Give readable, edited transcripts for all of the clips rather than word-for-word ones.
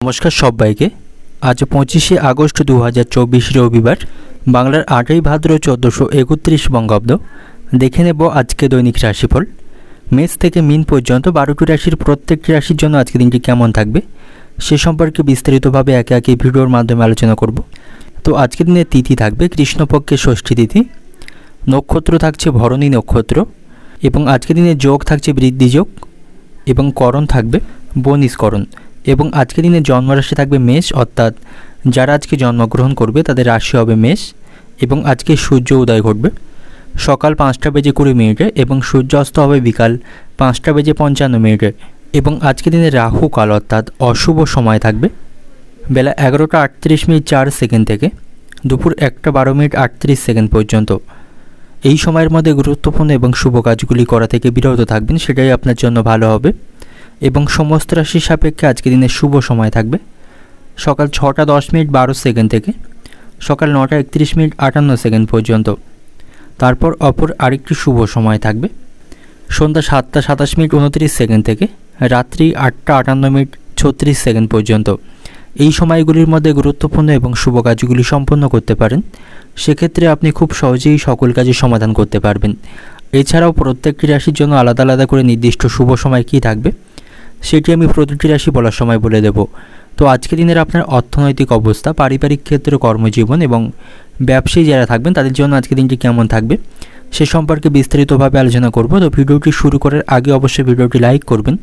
নমস্কার সবাইকে। আজ 25শে আগস্ট 2024 রবিবার, বাংলার 8ই ভাদ্র 1431 বঙ্গাব্দ। দেখে নেব আজকে দৈনিক রাশিফল। মেষ থেকে মীন পর্যন্ত 12টি রাশির প্রত্যেকটি রাশির জন্য আজকে দিনটি কেমন থাকবে সে সম্পর্কে বিস্তারিতভাবে একে একে ভিডিওর মাধ্যমে আলোচনা করব। তো আজকের দিনে তিথি থাকবে কৃষ্ণপক্ষের ষষ্ঠী তিথি, নক্ষত্র থাকছে ভরণী নক্ষত্র, এবং আজকের দিনে যোগ থাকছে বৃদ্ধি যোগ, এবং করণ থাকবে বনিষ্করণ। এবং আজকে দিনে জন্মরাশি থাকবে মেষ, অর্থাৎ যারা আজকে জন্মগ্রহণ করবে তাদের রাশি হবে মেষ। এবং আজকে সূর্য উদয় ঘটবে সকাল 5টা বেজে 20 মিনিটে এবং সূর্যাস্ত হবে বিকাল 5টা বেজে 55 মিনিটে। এবং আজকে দিনে রাহু কাল অর্থাৎ অশুভ সময় থাকবে বেলা 11টা 38 মিনিট 4 সেকেন্ড থেকে দুপুর 1টা 12 মিনিট 38 সেকেন্ড পর্যন্ত। এই সময়ের মধ্যে গুরুত্বপূর্ণ এবং শুভ কাজগুলি করা থেকে বিরত থাকবেন, সেটাই আপনার জন্য ভালো হবে। এবং সমস্ত রাশির সাপেক্ষে আজকে দিনের শুভ সময় থাকবে সকাল 6টা 10 মিনিট 12 সেকেন্ড থেকে সকাল 9টা 31 মিনিট 58 সেকেন্ড পর্যন্ত। তারপর অপর আরেকটি শুভ সময় থাকবে সন্ধ্যা 7টা 27 মিনিট 29 সেকেন্ড থেকে রাত্রি 8টা 58 মিনিট 36 সেকেন্ড পর্যন্ত। এই সময়গুলির মধ্যে গুরুত্বপূর্ণ এবং শুভ কাজগুলি সম্পন্ন করতে পারেন, সেক্ষেত্রে আপনি খুব সহজেই সকল কাজের সমাধান করতে পারবেন। এছাড়াও প্রত্যেকটি রাশির জন্য আলাদা আলাদা করে নির্দিষ্ট শুভ সময় কী থাকবে সেটি আমি প্রতিটি রাশি বলার সময় বলে দেব। তো আজকের দিনের আপনার অর্থনৈতিক অবস্থা, পারিবারিক ক্ষেত্র, কর্মজীবন এবং ব্যবসায়ী যারা থাকবেন তাদের জন্য আজকের দিনটি কেমন থাকবে সে সম্পর্কে বিস্তারিতভাবে আলোচনা করব। তো ভিডিওটি শুরু করার আগে অবশ্যই ভিডিওটি লাইক করবেন,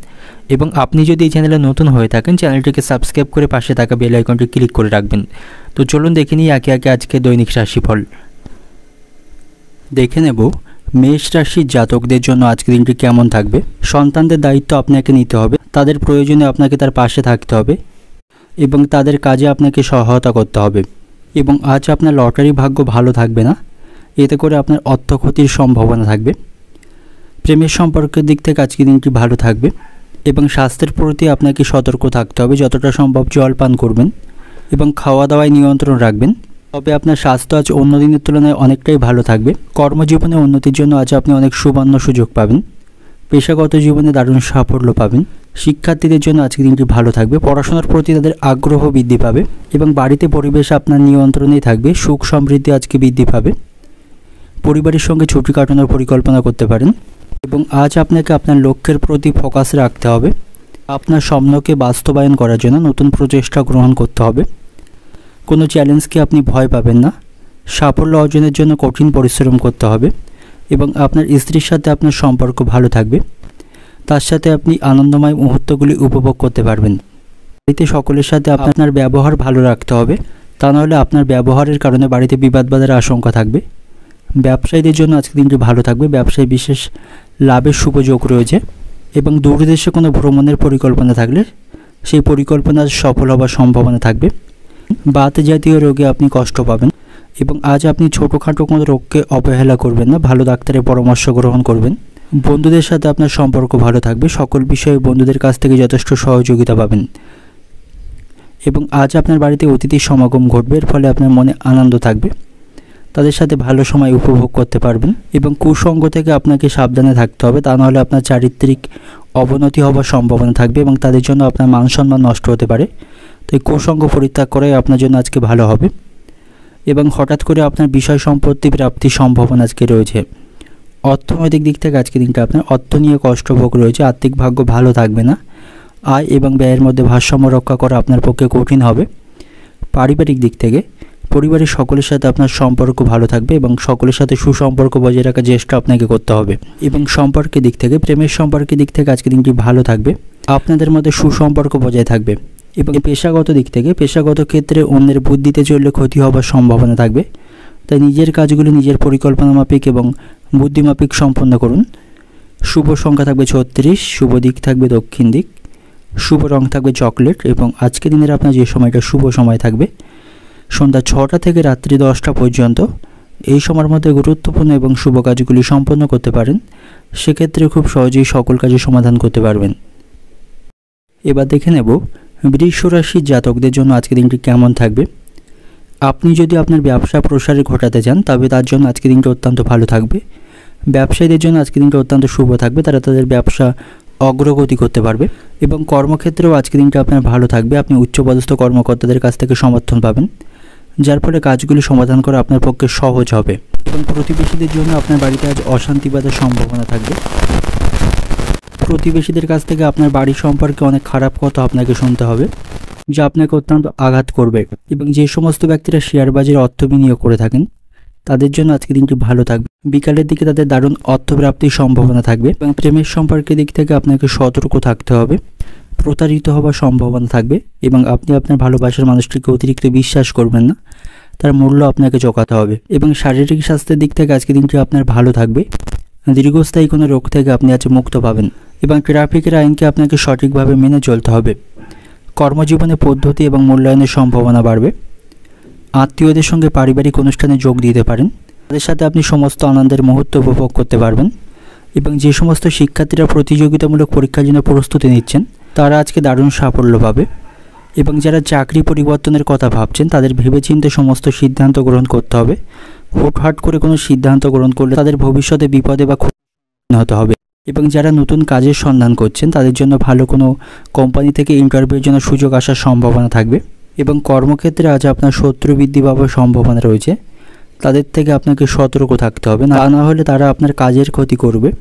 এবং আপনি যদি এই চ্যানেলে নতুন হয়ে থাকেন চ্যানেলটিকে সাবস্ক্রাইব করে পাশে থাকা বেল আইকনটি ক্লিক করে রাখবেন। তো চলুন দেখে নিই একে একে আজকে দৈনিক রাশিফল। দেখে নেব মেষ রাশির জাতকদের জন্য আজকের দিনটি কেমন থাকবে। সন্তানদের দায়িত্ব আপনাকে নিতে হবে, তাদের প্রয়োজনে আপনাকে তার পাশে থাকতে হবে এবং তাদের কাজে আপনাকে সহায়তা করতে হবে। এবং আজ আপনার লটারি ভাগ্য ভালো থাকবে না, এতে করে আপনার অর্থ ক্ষতির সম্ভাবনা থাকবে। প্রেমের সম্পর্কের দিক থেকে আজকের দিনটি ভালো থাকবে এবং স্বাস্থ্যের প্রতি আপনাকে সতর্ক থাকতে হবে, যতটা সম্ভব জল পান করবেন এবং খাওয়া দাওয়ায় নিয়ন্ত্রণ রাখবেন। তবে আপনার স্বাস্থ্য আজ অন্য দিনের তুলনায় অনেকটাই ভালো থাকবে। কর্মজীবনে উন্নতির জন্য আজ আপনি অনেক সুবর্ণ সুযোগ পাবেন। পেশাগত জীবনে দারুণ সাফল্য পাবেন। শিক্ষার্থীদের জন্য আজকের দিনটি ভালো থাকবে, পড়াশোনার প্রতি তাদের আগ্রহ বৃদ্ধি পাবে এবং বাড়িতে পরিবেশ আপনার নিয়ন্ত্রণেই থাকবে। সুখ সমৃদ্ধি আজকে বৃদ্ধি পাবে। পরিবারের সঙ্গে ছুটি কাটানোর পরিকল্পনা করতে পারেন এবং আজ আপনাকে আপনার লক্ষ্যের প্রতি ফোকাস রাখতে হবে। আপনার স্বপ্নকে বাস্তবায়ন করার জন্য নতুন প্রচেষ্টা গ্রহণ করতে হবে। কোনো চ্যালেঞ্জকে আপনি ভয় পাবেন না। সাফল্য অর্জনের জন্য কঠিন পরিশ্রম করতে হবে এবং আপনার স্ত্রীর সাথে আপনার সম্পর্ক ভালো থাকবে। তার সাথে আপনি আনন্দময় মুহূর্তগুলি উপভোগ করতে পারবেন। বাড়িতে সকলের সাথে আপনার ব্যবহার ভালো রাখতে হবে, তা নাহলে আপনার ব্যবহারের কারণে বাড়িতে বিবাদ বাঁধার আশঙ্কা থাকবে। ব্যবসায়ীদের জন্য আজকের দিনটি ভালো থাকবে, ব্যবসায় বিশেষ লাভের শুভ যোগ রয়েছে এবং দূরদেশে কোনো ভ্রমণের পরিকল্পনা থাকলে সেই পরিকল্পনা সফল হওয়ার সম্ভাবনা থাকবে। বাত জাতীয় রোগে আপনি কষ্ট পাবেন এবং আজ আপনি ছোটোখাটো কোনো রোগকে অবহেলা করবেন না, ভালো ডাক্তারের পরামর্শ গ্রহণ করবেন। বন্ধুদের সাথে আপনার সম্পর্ক ভালো থাকবে, সকল বিষয়ে বন্ধুদের কাছ থেকে যথেষ্ট সহযোগিতা পাবেন এবং আজ আপনার বাড়িতে অতিথির সমাগম ঘটবে, এর ফলে আপনার মনে আনন্দ থাকবে। তাদের সাথে ভালো সময় উপভোগ করতে পারবেন এবং কুসঙ্গ থেকে আপনাকে সাবধানে থাকতে হবে, তা নাহলে আপনার চারিত্রিক অবনতি হওয়ার সম্ভাবনা থাকবে এবং তাদের জন্য আপনার মান সম্মান নষ্ট হতে পারে। তো এই কুসঙ্গ পরিত্যাগ করাই আপনার জন্য আজকে ভালো হবে এবং হঠাৎ করে আপনার বিষয় সম্পত্তি প্রাপ্তির সম্ভাবনা আজকে রয়েছে। অর্থনৈতিক দিক থেকে আজকে দিনটা আপনার অর্থ নিয়ে কষ্টভোগ রয়েছে, আর্থিক ভাগ্য ভালো থাকবে না। আয় এবং ব্যয়ের মধ্যে ভারসাম্য রক্ষা করা আপনার পক্ষে কঠিন হবে। পারিবারিক দিক থেকে পরিবারের সকলের সাথে আপনার সম্পর্ক ভালো থাকবে এবং সকলের সাথে সুসম্পর্ক বজায় রাখার চেষ্টা আপনাকে করতে হবে। এবং সম্পর্কের দিক থেকে, প্রেমের সম্পর্কের দিক থেকে আজকে দিনটি ভালো থাকবে, আপনাদের মধ্যে সুসম্পর্ক বজায় থাকবে। এবং পেশাগত দিক থেকে, পেশাগত ক্ষেত্রে অন্যের বুদ্ধিতে চললে ক্ষতি হওয়ার সম্ভাবনা থাকবে, তাই নিজের কাজগুলি নিজের পরিকল্পনা মাফিক এবং বুদ্ধিমাফিক সম্পন্ন করুন। শুভ সংখ্যা থাকবে 36, শুভ দিক থাকবে দক্ষিণ দিক, শুভ রং থাকবে চকলেট। এবং আজকে দিনের আপনার যে সময়টা শুভ সময় থাকবে সন্ধ্যা 6টা থেকে রাত্রি 10টা পর্যন্ত। এই সময়ের মধ্যে গুরুত্বপূর্ণ এবং শুভ কাজগুলি সম্পন্ন করতে পারেন, সেক্ষেত্রে খুব সহজেই সকল কাজের সমাধান করতে পারবেন। এবার দেখে নেব বৃষ রাশির জাতকদের জন্য আজকের দিনটি কেমন থাকবে। আপনি যদি আপনার ব্যবসা প্রসারে ঘটাতে চান তবে তার জন্য আজকের দিনটি অত্যন্ত ভালো থাকবে। ব্যবসায়ীদের জন্য আজকের দিনটি অত্যন্ত শুভ থাকবে, তারা তাদের ব্যবসা অগ্রগতি করতে পারবে। এবং কর্মক্ষেত্রেও আজকের দিনটা আপনার ভালো থাকবে। আপনি উচ্চপদস্থ কর্মকর্তাদের কাছ থেকে সমর্থন পাবেন, যার ফলে কাজগুলি সমাধান করা আপনার পক্ষে সহজ হবে। এবং প্রতিবেশীদের জন্য আপনার বাড়িতে আজ অশান্তি বাঁধার সম্ভাবনা থাকবে। প্রতিবেশীদের কাছ থেকে আপনার বাড়ি সম্পর্কে অনেক খারাপ কথা আপনাকে শুনতে হবে, যা আপনাকে অত্যন্ত আঘাত করবে। এবং যে সমস্ত ব্যক্তিরা শেয়ার বাজারে অর্থ বিনিয়োগ করে থাকেন, তাদের জন্য আজকে দিনটি ভালো থাকবে। বিকালের দিকে তাদের দারুণ অর্থপ্রাপ্তির সম্ভাবনা থাকবে। এবং প্রেমের সম্পর্কের দিক থেকে আপনাকে সতর্ক থাকতে হবে। প্রতারিত হওয়ার সম্ভাবনা থাকবে এবং আপনি আপনার ভালোবাসার মানুষটিকে অতিরিক্ত বিশ্বাস করবেন না, তার মূল্য আপনাকে চোকাতে হবে। এবং শারীরিক স্বাস্থ্যের দিক থেকে আজকে দিনটি আপনার ভালো থাকবে। দীর্ঘস্থায়ী কোনো রোগ থেকে আপনি আজ মুক্ত পাবেন। এবং ট্রাফিকের আইনকে আপনাকে সঠিকভাবে মেনে চলতে হবে। কর্মজীবনে পদ্ধতি এবং মূল্যায়নের সম্ভাবনা বাড়বে। আত্মীয়দের সঙ্গে পারিবারিক অনুষ্ঠানে যোগ দিতে পারেন, তাদের সাথে আপনি সমস্ত আনন্দের মুহূর্ত উপভোগ করতে পারবেন। এবং যে সমস্ত শিক্ষার্থীরা প্রতিযোগিতামূলক পরীক্ষার জন্য প্রস্তুতি নিচ্ছেন, তারা আজকে দারুণ সাফল্য পাবে। এবং যারা চাকরি পরিবর্তনের কথা ভাবছেন, তাদের ভেবেচিন্তে সমস্ত সিদ্ধান্ত গ্রহণ করতে হবে। হুটহাট করে কোনো সিদ্ধান্ত গ্রহণ করলে তাদের ভবিষ্যতে বিপদে বা ক্ষতি হতে হবে। এবং যারা নতুন কাজের সন্ধান করছেন, তাদের জন্য ভালো কোনো কোম্পানি থেকে ইন্টারভিউর জন্য সুযোগ আসার সম্ভাবনা থাকবে। এবং কর্মক্ষেত্রে আজ আপনার শত্রু বৃদ্ধি পাওয়ার সম্ভাবনা রয়েছে, তাদের থেকে আপনাকে সতর্ক থাকতে হবে, না হলে তারা আপনার কাজের ক্ষতি করবে।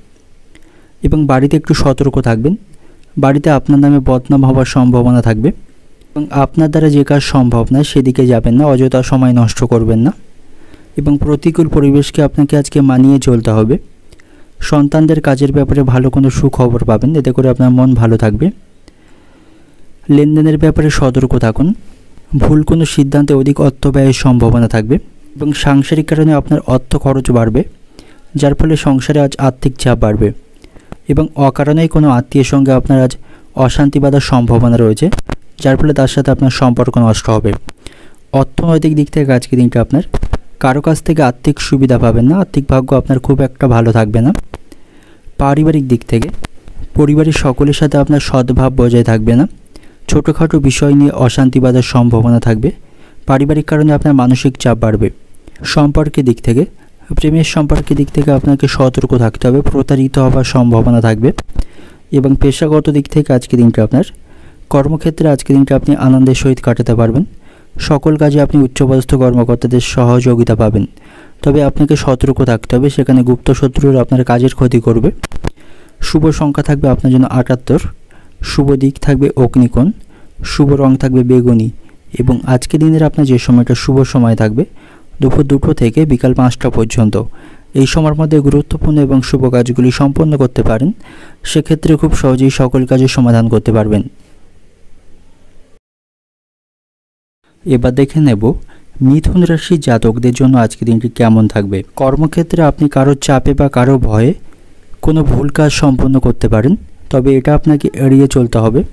এবং বাড়িতে একটু সতর্ক থাকবেন। বাড়িতে আপনার নামে বদনাম হওয়ার সম্ভাবনা থাকবে। এবং আপনার দ্বারা যে কাজ সম্ভব নয় সেদিকে যাবেন না, অযথা সময় নষ্ট করবেন না। এবং প্রতিকূল পরিবেশকে আপনাকে আজকে মানিয়ে চলতে হবে। সন্তানদের কাজের ব্যাপারে ভালো কোনো সুখবর পাবেন, এতে করে আপনার মন ভালো থাকবে। লেনদেনের ব্যাপারে সতর্ক থাকুন। ভুল কোনো সিদ্ধান্তে অধিক অর্থ ব্যয়ের সম্ভাবনা থাকবে। এবং সাংসারিক কারণে আপনার অর্থ খরচ বাড়বে, যার ফলে সংসারে আজ আর্থিক চাপ বাড়বে। এবং অকারণেই কোনো আত্মীয়ের সঙ্গে আপনার আজ অশান্তি বাঁধার সম্ভাবনা রয়েছে, যার ফলে তার সাথে আপনার সম্পর্ক নষ্ট হবে। অর্থনৈতিক দিক থেকে আজকে দিনটা আপনার কারো কাছ থেকে আর্থিক সুবিধা পাবেন না, আর্থিক ভাগ্য আপনার খুব একটা ভালো থাকবে না। পারিবারিক দিক থেকে পরিবারের সকলের সাথে আপনার সদ্ভাব বজায় থাকবে না। ছোটোখাটো বিষয় নিয়ে অশান্তি বাঁধার সম্ভাবনা থাকবে। পারিবারিক কারণে আপনার মানসিক চাপ বাড়বে। সম্পর্কের দিক থেকে, প্রেমের সম্পর্কের দিক থেকে আপনাকে সতর্ক থাকতে হবে, প্রতারিত হওয়ার সম্ভাবনা থাকবে। এবং পেশাগত দিক থেকে আজকে দিনটা আপনার কর্মক্ষেত্রে আজকে দিনটা আপনি আনন্দের সহিত কাটাতে পারবেন। সকল কাজে আপনি উচ্চপদস্থ কর্মকর্তাদের সহযোগিতা পাবেন, তবে আপনাকে সতর্ক থাকতে হবে, সেখানে গুপ্ত শত্রুরা আপনার কাজের ক্ষতি করবে। শুভ সংখ্যা থাকবে আপনার জন্য 78, শুভ দিক থাকবে অগ্নিকোণ, শুভ রং থাকবে বেগুনি। এবং আজকে দিনের আপনার যে সময়টা শুভ সময় থাকবে দুপুর 2টো থেকে বিকাল 5টা পর্যন্ত। এই সময়ের মধ্যে গুরুত্বপূর্ণ এবং শুভ কাজগুলি সম্পন্ন করতে পারেন, সেক্ষেত্রে খুব সহজেই সকল কাজের সমাধান করতে পারবেন। এবার দেখে নেব মিথুন রাশির জাতকদের জন্য আজকের দিনটি কেমন থাকবে। কর্মক্ষেত্রে আপনি কারো চাপে বা কারো ভয়ে কোনো ভুল কাজ সম্পন্ন করতে পারেন, তবে এটা আপনাকে এড়িয়ে চলতে হবে।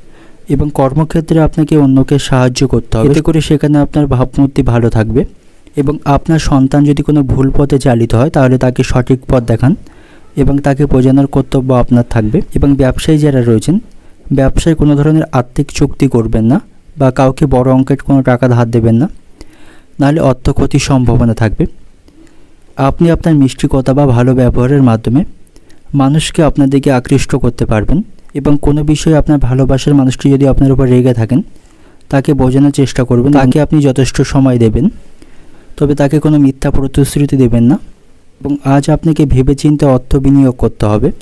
এবং কর্মক্ষেত্রে আপনাকে অন্যকে সাহায্য করতে হবে, এতে করে সেখানে আপনার ভাবমূর্তি ভালো থাকবে। এবং আপনার সন্তান যদি কোনো ভুল পথে চালিত হয়, তাহলে তাকে সঠিক পথ দেখান এবং তাকে বোঝানোর কর্তব্য আপনার থাকবে। এবং ব্যবসায়ী যারা রয়েছেন, ব্যবসায় কোনো ধরনের আর্থিক চুক্তি করবেন না বা কাউকে বড় অঙ্কের কোনো টাকা ধার দেবেন না, নাহলে অর্থ ক্ষতির সম্ভাবনা থাকবে। আপনি আপনার মিষ্টি কথা বা ভালো ব্যবহারের মাধ্যমে মানুষকে আপনার দিকে আকৃষ্ট করতে পারবেন। এবং কোনো বিষয়ে আপনার ভালোবাসার মানুষটি যদি আপনার উপর রেগে থাকেন, তাকে বোঝানোর চেষ্টা করবেন, তাকে আপনি যথেষ্ট সময় দেবেন, তবে তাকে কোনো মিথ্যা প্রতিশ্রুতি দেবেন না। এবং আজ আপনাকে ভেবেচিন্তে অর্থ বিনিয়োগ করতে হবে,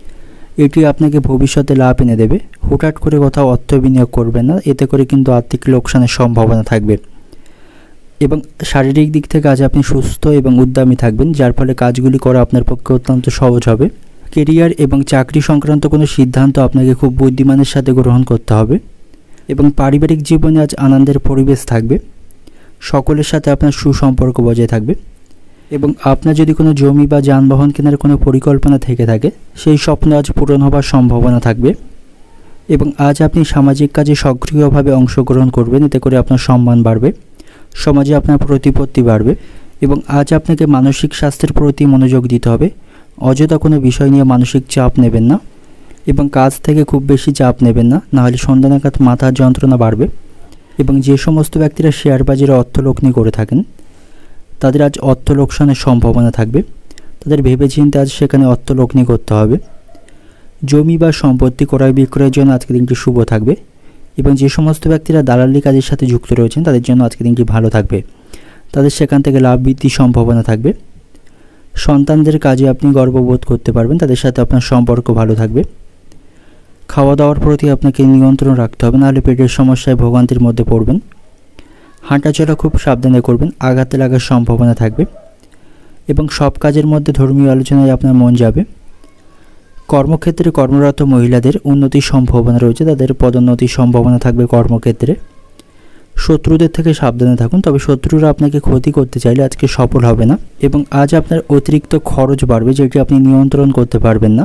এটি আপনাকে ভবিষ্যতে লাভ এনে দেবে। হুটহাট করে কোথাও অর্থ বিনিয়োগ করবেন না, এতে করে কিন্তু আর্থিক লোকসানের সম্ভাবনা থাকবে। এবং শারীরিক দিক থেকে আজ আপনি সুস্থ এবং উদ্যমী থাকবেন, যার ফলে কাজগুলি করা আপনার পক্ষে অত্যন্ত সহজ হবে। কেরিয়ার এবং চাকরি সংক্রান্ত কোনো সিদ্ধান্ত আপনাকে খুব বুদ্ধিমানের সাথে গ্রহণ করতে হবে। এবং পারিবারিক জীবনে আজ আনন্দের পরিবেশ থাকবে, সকলের সাথে আপনার সুসম্পর্ক বজায় থাকবে। এবং আপনার যদি কোনো জমি বা যানবাহন কেনার কোনো পরিকল্পনা থেকে থাকে, সেই স্বপ্ন আজ পূরণ হবার সম্ভাবনা থাকবে। এবং আজ আপনি সামাজিক কাজে সক্রিয়ভাবে অংশগ্রহণ করবেন, এতে করে আপনার সম্মান বাড়বে, সমাজে আপনার প্রতিপত্তি বাড়বে। এবং আজ আপনাকে মানসিক স্বাস্থ্যের প্রতি মনোযোগ দিতে হবে, অযথা কোনো বিষয় নিয়ে মানসিক চাপ নেবেন না। এবং কাজ থেকে খুব বেশি চাপ নেবেন না, নাহলে সন্ধ্যা নাগাদ মাথার যন্ত্রণা বাড়বে। এবং যে সমস্ত ব্যক্তিরা শেয়ার বাজারে অর্থ লগ্নি করে থাকেন, তাদের আজ অর্থ লোকসানের সম্ভাবনা থাকবে, তাদের ভেবেচিন্তে আজ সেখানে অর্থ লগ্নি করতে হবে। জমি বা সম্পত্তি ক্রয় বিক্রয়ের জন্য আজকের দিনটি শুভ থাকবে এবং যে সমস্ত ব্যক্তিরা দালালি কাজের সাথে যুক্ত রয়েছেন তাদের জন্য আজকের দিনটি ভালো থাকবে। তাদের সেখান থেকে লাভ বৃদ্ধির সম্ভাবনা থাকবে। সন্তানদের কাজে আপনি গর্ববোধ করতে পারবেন, তাদের সাথে আপনার সম্পর্ক ভালো থাকবে। খাওয়া দাওয়ার প্রতি আপনাকে নিয়ন্ত্রণ রাখতে হবে, নাহলে পেটের সমস্যায় ভোগান্তির মধ্যে পড়বেন। হাঁটাচলা খুব সাবধানে করবেন, আঘাতে লাগার সম্ভাবনা থাকবে এবং সব কাজের মধ্যে ধর্মীয় আলোচনায় আপনার মন যাবে। কর্মক্ষেত্রে কর্মরত মহিলাদের উন্নতির সম্ভাবনা রয়েছে, তাদের পদোন্নতির সম্ভাবনা থাকবে কর্মক্ষেত্রে। শত্রুদের থেকে সাবধানে থাকুন, তবে শত্রুরা আপনাকে ক্ষতি করতে চাইলে আজকে সফল হবে না এবং আজ আপনার অতিরিক্ত খরচ বাড়বে, যেটি আপনি নিয়ন্ত্রণ করতে পারবেন না।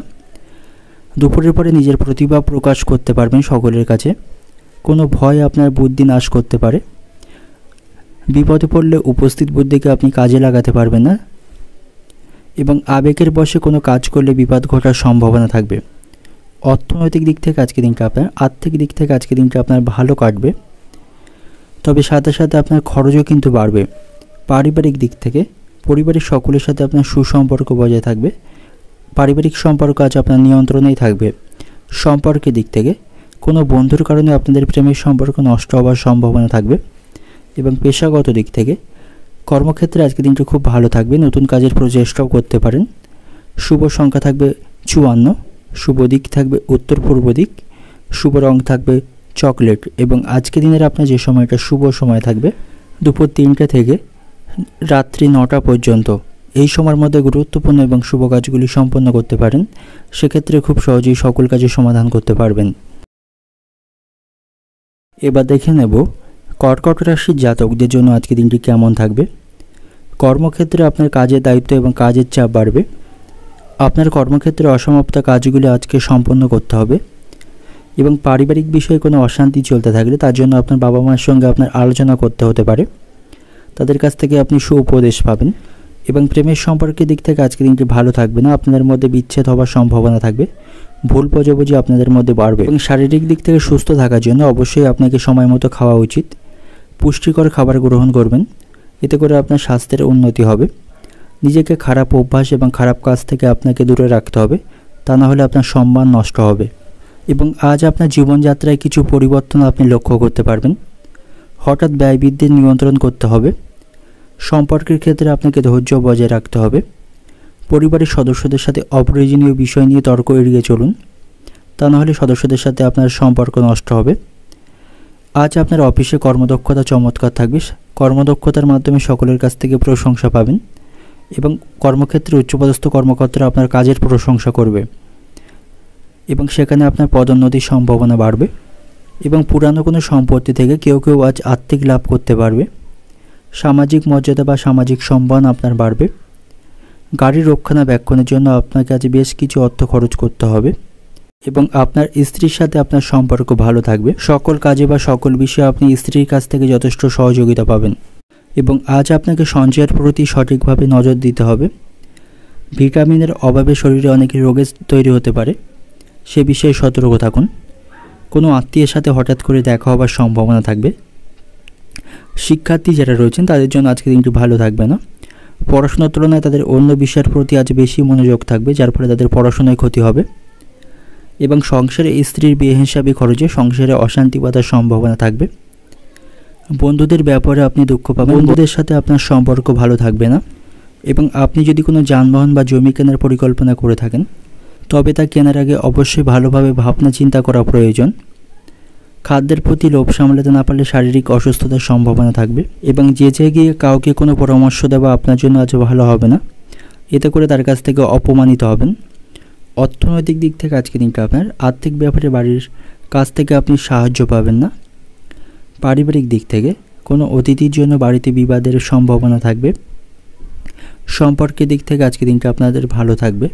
দুপুরের পরে নিজের প্রতিভা প্রকাশ করতে পারবেন সকলের কাছে। কোনো ভয় আপনার বুদ্ধি নাশ করতে পারে। বিপদে পড়লে উপস্থিত বুদ্ধিকে আপনি কাজে লাগাতে পারবেন না এবং আবেগের বশে কোনো কাজ করলে বিপদ ঘটার সম্ভাবনা থাকবে। অর্থনৈতিক দিক থেকে আজকে দিনটা আপনার, আর্থিক দিক থেকে আজকে দিনটা আপনার ভালো কাটবে, তবে সাথে সাথে আপনার খরচও কিন্তু বাড়বে। পারিবারিক দিক থেকে পরিবারের সকলের সাথে আপনার সুসম্পর্ক বজায় থাকবে। পারিবারিক সম্পর্ক আজ আপনার নিয়ন্ত্রণেই থাকবে। সম্পর্কের দিক থেকে কোনো বন্ধুর কারণে আপনাদের প্রেমের সম্পর্ক নষ্ট হওয়ার সম্ভাবনা থাকবে এবং পেশাগত দিক থেকে কর্মক্ষেত্রে আজকে দিনটি খুব ভালো থাকবে। নতুন কাজের প্রচেষ্টাও করতে পারেন। শুভ সংখ্যা থাকবে 54, শুভ দিক থাকবে উত্তর পূর্ব দিক, শুভ রং থাকবে চকলেট এবং আজকে দিনের আপনার যে সময়টা শুভ সময় থাকবে দুপুর 3টে থেকে রাত্রি 9টা পর্যন্ত। এই সময়ের মধ্যে গুরুত্বপূর্ণ এবং শুভ কাজগুলি সম্পন্ন করতে পারেন। সেক্ষেত্রে খুব সহজেই সকল কাজের সমাধান করতে পারবেন। এবার দেখে নেব কর্কট রাশির জাতকদের জন্য আজকে দিনটি কেমন থাকবে। কর্মক্ষেত্রে আপনার কাজের দায়িত্ব এবং কাজের চাপ বাড়বে। আপনার কর্মক্ষেত্রে অসমাপ্ত কাজগুলি আজকে সম্পন্ন করতে হবে এবং পারিবারিক বিষয়ে কোনো অশান্তি চলতে থাকলে তার জন্য আপনার বাবা মায়ের সঙ্গে আপনার আলোচনা করতে হতে পারে। তাদের কাছ থেকে আপনি সুউপদেশ পাবেন এবং প্রেমের সম্পর্কের দিক থেকে আজকে দিনটি ভালো থাকবে না। আপনাদের মধ্যে বিচ্ছেদ হওয়ার সম্ভাবনা থাকবে। ভুল বোঝাবুঝি আপনাদের মধ্যে বাড়বে এবং শারীরিক দিক থেকে সুস্থ থাকার জন্য অবশ্যই আপনাকে সময় মতো খাওয়া উচিত। পুষ্টিকর খাবার গ্রহণ করবেন, এতে করে আপনার স্বাস্থ্যের উন্নতি হবে। নিজেকে খারাপ অভ্যাস এবং খারাপ কাজ থেকে আপনাকে দূরে রাখতে হবে, তা না হলে আপনার সম্মান নষ্ট হবে এবং আজ আপনার জীবনযাত্রায় কিছু পরিবর্তন আপনি লক্ষ্য করতে পারবেন। হঠাৎ ব্যয় বৃদ্ধির নিয়ন্ত্রণ করতে হবে। সম্পর্কের ক্ষেত্রে আপনাকে ধৈর্য বজায় রাখতে হবে। পরিবারের সদস্যদের সাথে অপ্রয়োজনীয় বিষয় নিয়ে তর্ক এড়িয়ে চলুন, তা নাহলে সদস্যদের সাথে আপনার সম্পর্ক নষ্ট হবে। আজ আপনার অফিসে কর্মদক্ষতা চমৎকার থাকবে। কর্মদক্ষতার মাধ্যমে সকলের কাছ থেকে প্রশংসা পাবেন এবং কর্মক্ষেত্রে উচ্চপদস্থ কর্মকর্তারা আপনার কাজের প্রশংসা করবে এবং সেখানে আপনার পদোন্নতির সম্ভাবনা বাড়বে এবং পুরানো কোনো সম্পত্তি থেকে কেউ কেউ আজ আর্থিক লাভ করতে পারবে। সামাজিক মর্যাদা বা সামাজিক সম্মান আপনার বাড়বে। গাড়ির রক্ষণাবেক্ষণের জন্য আপনাকে আজ বেশ কিছু অর্থ খরচ করতে হবে এবং আপনার স্ত্রীর সাথে আপনার সম্পর্ক ভালো থাকবে। সকল কাজে বা সকল বিষয়ে আপনি স্ত্রীর কাছ থেকে যথেষ্ট সহযোগিতা পাবেন এবং আজ আপনাকে সঞ্চয়ের প্রতি সঠিকভাবে নজর দিতে হবে। ভিটামিনের অভাবে শরীরে অনেক রোগের তৈরি হতে পারে, সে বিষয়ে সতর্ক থাকুন। কোনো আত্মীয়ের সাথে হঠাৎ করে দেখা হবার সম্ভাবনা থাকবে। শিক্ষার্থী যারা রয়েছেন তাদের জন্য আজকে দিনটি ভালো থাকবে না। পড়াশোনার তুলনায় তাদের অন্য বিষয়ের প্রতি আজ বেশি মনোযোগ থাকবে, যার ফলে তাদের পড়াশোনায় ক্ষতি হবে এবং সংসারে স্ত্রীর বেহিসাবি খরচে সংসারে অশান্তি বাঁধার সম্ভাবনা থাকবে। বন্ধুদের ব্যাপারে আপনি দুঃখ পাবেন। বন্ধুদের সাথে আপনার সম্পর্ক ভালো থাকবে না এবং আপনি যদি কোনো যানবাহন বা জমি কেনার পরিকল্পনা করে থাকেন তবে তা কেনার আগে অবশ্যই ভালোভাবে ভাবনা চিন্তা করা প্রয়োজন। খাদ্যের প্রতি লোভ সামলাতে না পারলে শারীরিক অসুস্থতার সম্ভাবনা থাকবে এবং যে গিয়ে কাউকে কোনো পরামর্শ দেওয়া আপনার জন্য আজ ভালো হবে না, এতে করে তার কাছ থেকে অপমানিত হবেন। অর্থনৈতিক দিক থেকে আজকে দিনটা আপনার, আর্থিক ব্যাপারে বাড়ির কাছ থেকে আপনি সাহায্য পাবেন না। পারিবারিক দিক থেকে কোনো অতিথির জন্য বাড়িতে বিবাদের সম্ভাবনা থাকবে। সম্পর্কের দিক থেকে আজকে দিনটা আপনাদের ভালো থাকবে,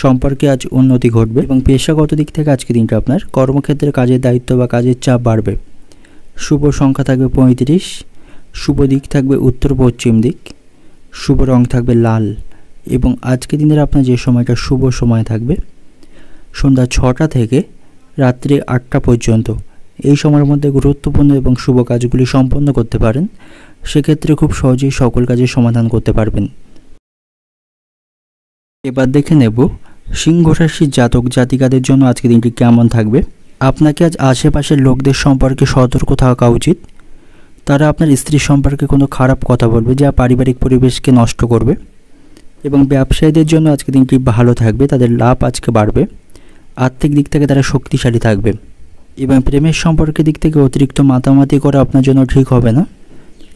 সম্পর্কে আজ উন্নতি ঘটবে এবং পেশাগত দিক থেকে আজকে দিনটা আপনার কর্মক্ষেত্রে কাজের দায়িত্ব বা কাজের চাপ বাড়বে। শুভ সংখ্যা থাকবে 35, শুভ দিক থাকবে উত্তর পশ্চিম দিক, শুভ রং থাকবে লাল এবং আজকে দিনের আপনার যে সময়টা শুভ সময় থাকবে সন্ধ্যা 6টা থেকে রাত্রি 8টা পর্যন্ত। এই সময়ের মধ্যে গুরুত্বপূর্ণ এবং শুভ কাজগুলি সম্পন্ন করতে পারেন, সেক্ষেত্রে খুব সহজেই সকল কাজের সমাধান করতে পারবেন। এবার দেখে নেব সিংহ রাশির জাতক জাতিকাদের জন্য আজকের দিনটি কেমন থাকবে? আপনাকে আজ আশেপাশের লোকদের সম্পর্কে সতর্ক থাকা উচিত। তারা আপনার স্ত্রীর সম্পর্কে কোনো খারাপ কথা বলবে, যা পারিবারিক পরিবেশকে নষ্ট করবে। এবং ব্যবসায়ীদের জন্য আজকের দিনটি ভালো থাকবে, তাদের লাভ আজকে বাড়বে। আর্থিক দিক থেকে তারা শক্তিশালী থাকবে। এবং প্রেমের সম্পর্কের দিক থেকে অতিরিক্ত মাতামাতি করা আপনার জন্য ঠিক হবে না।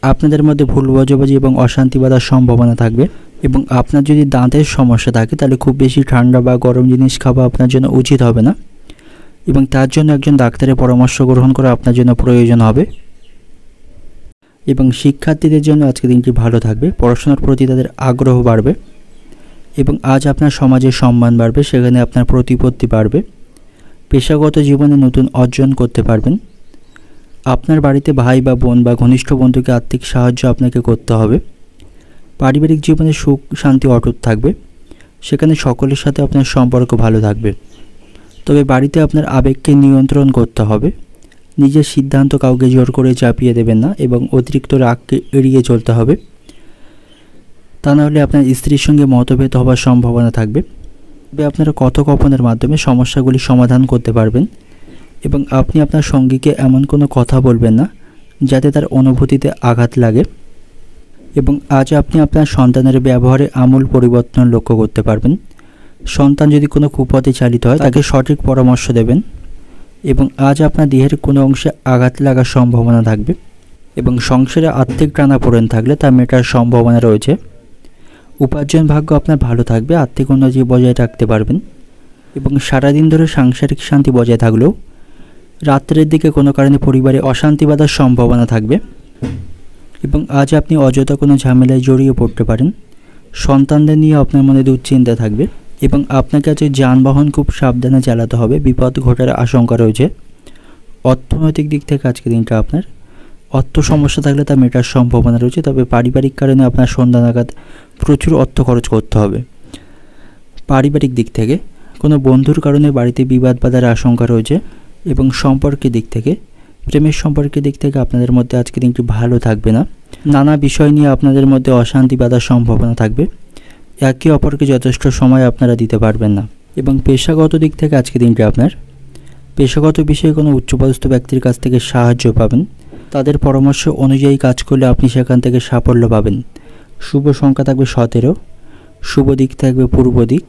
আপনাদের মধ্যে ভুল বোঝাবুঝি এবং অশান্তি বাঁধার সম্ভাবনা থাকবে। এবং আপনার যদি দাঁতের সমস্যা থাকে তাহলে খুব বেশি ঠান্ডা বা গরম জিনিস খাওয়া আপনার জন্য উচিত হবে না, এবং তার জন্য একজন ডাক্তারের পরামর্শ গ্রহণ করা আপনার জন্য প্রয়োজন হবে। এবং শিক্ষার্থীদের জন্য আজকের দিনটি ভালো থাকবে, পড়াশোনার প্রতি তাদের আগ্রহ বাড়বে। এবং আজ আপনার সমাজের সম্মান বাড়বে, সেখানে আপনার প্রতিপত্তি বাড়বে। পেশাগত জীবনে নতুন অর্জন করতে পারবেন। আপনার বাড়িতে ভাই বা বোন বা ঘনিষ্ঠ বন্ধুকে আর্থিক সাহায্য আপনাকে করতে হবে। পারিবারিক জীবনে সুখ শান্তি অটুট থাকবে, সেখানে সকলের সাথে আপনার সম্পর্ক ভালো থাকবে। তবে বাড়িতে আপনার আবেগকে নিয়ন্ত্রণ করতে হবে। নিজের সিদ্ধান্ত কাউকে জোর করে চাপিয়ে দেবেন না, এবং অতিরিক্ত রাগকে এড়িয়ে চলতে হবে। তা নাহলে আপনার স্ত্রীর সঙ্গে মতভেদ হওয়ার সম্ভাবনা থাকবে। তবে আপনারা কথোপকথনের মাধ্যমে সমস্যাগুলি সমাধান করতে পারবেন। এবং আপনি আপনার সঙ্গীকে এমন কোনো কথা বলবেন না যাতে তার অনুভূতিতে আঘাত লাগে। এবং আজ আপনি আপনার সন্তানের ব্যবহারে আমূল পরিবর্তন লক্ষ্য করতে পারবেন। সন্তান যদি কোনো কুপথে চালিত হয় তাকে সঠিক পরামর্শ দেবেন। এবং আজ আপনার দেহের কোনো অংশে আঘাত লাগার সম্ভাবনা থাকবে। এবং সংসারে আর্থিক টানাপোড়েন থাকলে তা মেটার সম্ভাবনা রয়েছে। উপার্জন ভাগ্য আপনার ভালো থাকবে, আর্থিক উন্নতি বজায় রাখতে পারবেন। এবং সারাদিন ধরে সাংসারিক শান্তি বজায় থাকলেও রাত্রের দিকে কোনো কারণে পরিবারে অশান্তি বাঁধার সম্ভাবনা থাকবে। এবং আজ আপনি অযথা কোনো ঝামেলায় জড়িয়ে পড়তে পারেন। সন্তানদের নিয়ে আপনার মনে দুশ্চিন্তা থাকবে। এবং আপনাকে আজ যানবাহন খুব সাবধানে চালাতে হবে, বিপদ ঘটার আশঙ্কা রয়েছে। অর্থনৈতিক দিক থেকে আজকের দিনটা আপনার অর্থ সমস্যা থাকলে তা মেটার সম্ভাবনা রয়েছে। তবে পারিবারিক কারণে আপনার সন্ধ্যা নাগাদ প্রচুর অর্থ খরচ করতে হবে। পারিবারিক দিক থেকে কোনো বন্ধুর কারণে বাড়িতে বিবাদ বাঁধার আশঙ্কা রয়েছে। এবং সম্পর্কের দিক থেকে, প্রেমের সম্পর্কের দিক থেকে আপনাদের মধ্যে আজকের দিনটি ভালো থাকবে না। নানা বিষয় নিয়ে আপনাদের মধ্যে অশান্তি বাঁধার সম্ভাবনা থাকবে। একে অপরকে যথেষ্ট সময় আপনারা দিতে পারবেন না। এবং পেশাগত দিক থেকে আজকের দিনটি আপনার পেশাগত বিষয়ে কোনো উচ্চপদস্থ ব্যক্তির কাছ থেকে সাহায্য পাবেন। তাদের পরামর্শ অনুযায়ী কাজ করলে আপনি সেখান থেকে সাফল্য পাবেন। শুভ সংখ্যা থাকবে 17, শুভ দিক থাকবে পূর্ব দিক,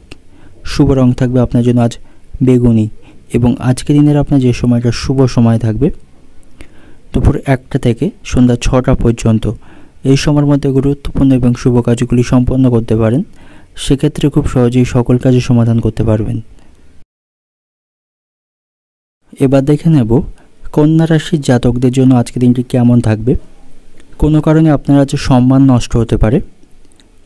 শুভ রং থাকবে আপনার জন্য আজ বেগুনি। এবং আজকের দিনের আপনার যে সময়টা শুভ সময় থাকবে দুপুর 1টা থেকে সন্ধ্যা 6টা পর্যন্ত। এই সময়ের মধ্যে গুরুত্বপূর্ণ এবং শুভ কাজগুলি সম্পন্ন করতে পারেন। সেক্ষেত্রে খুব সহজেই সকল কাজে সমাধান করতে পারবেন। এবার দেখে নেব কন্যা রাশির জাতকদের জন্য আজকের দিনটি কেমন থাকবে। কোনো কারণে আপনার আজ সম্মান নষ্ট হতে পারে।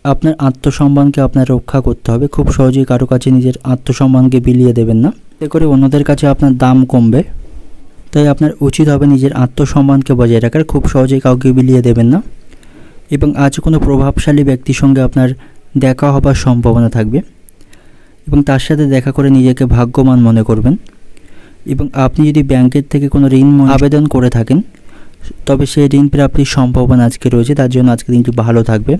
আপনার আত্মসম্মানকে আপনার রক্ষা করতে হবে। খুব সহজেই কারো কাছে নিজের আত্মসম্মানকে বিলিয়ে দেবেন না, এতে করে অন্যদের কাছে আপনার দাম কমবে। তাই আপনার উচিত হবে নিজের আত্মসম্মানকে বজায় রাখার। খুব সহজেই কাউকে বিলিয়ে দেবেন না। এবং আজ কোনো প্রভাবশালী ব্যক্তির সঙ্গে আপনার দেখা হবার সম্ভাবনা থাকবে, এবং তার সাথে দেখা করে নিজেকে ভাগ্যবান মনে করবেন। এবং আপনি যদি ব্যাংকের থেকে কোনো ঋণ আবেদন করে থাকেন তবে সেই ঋণ প্রাপ্তির সম্ভাবনা আজকে রয়েছে, তার জন্য আজকের দিনটি ভালো থাকবে।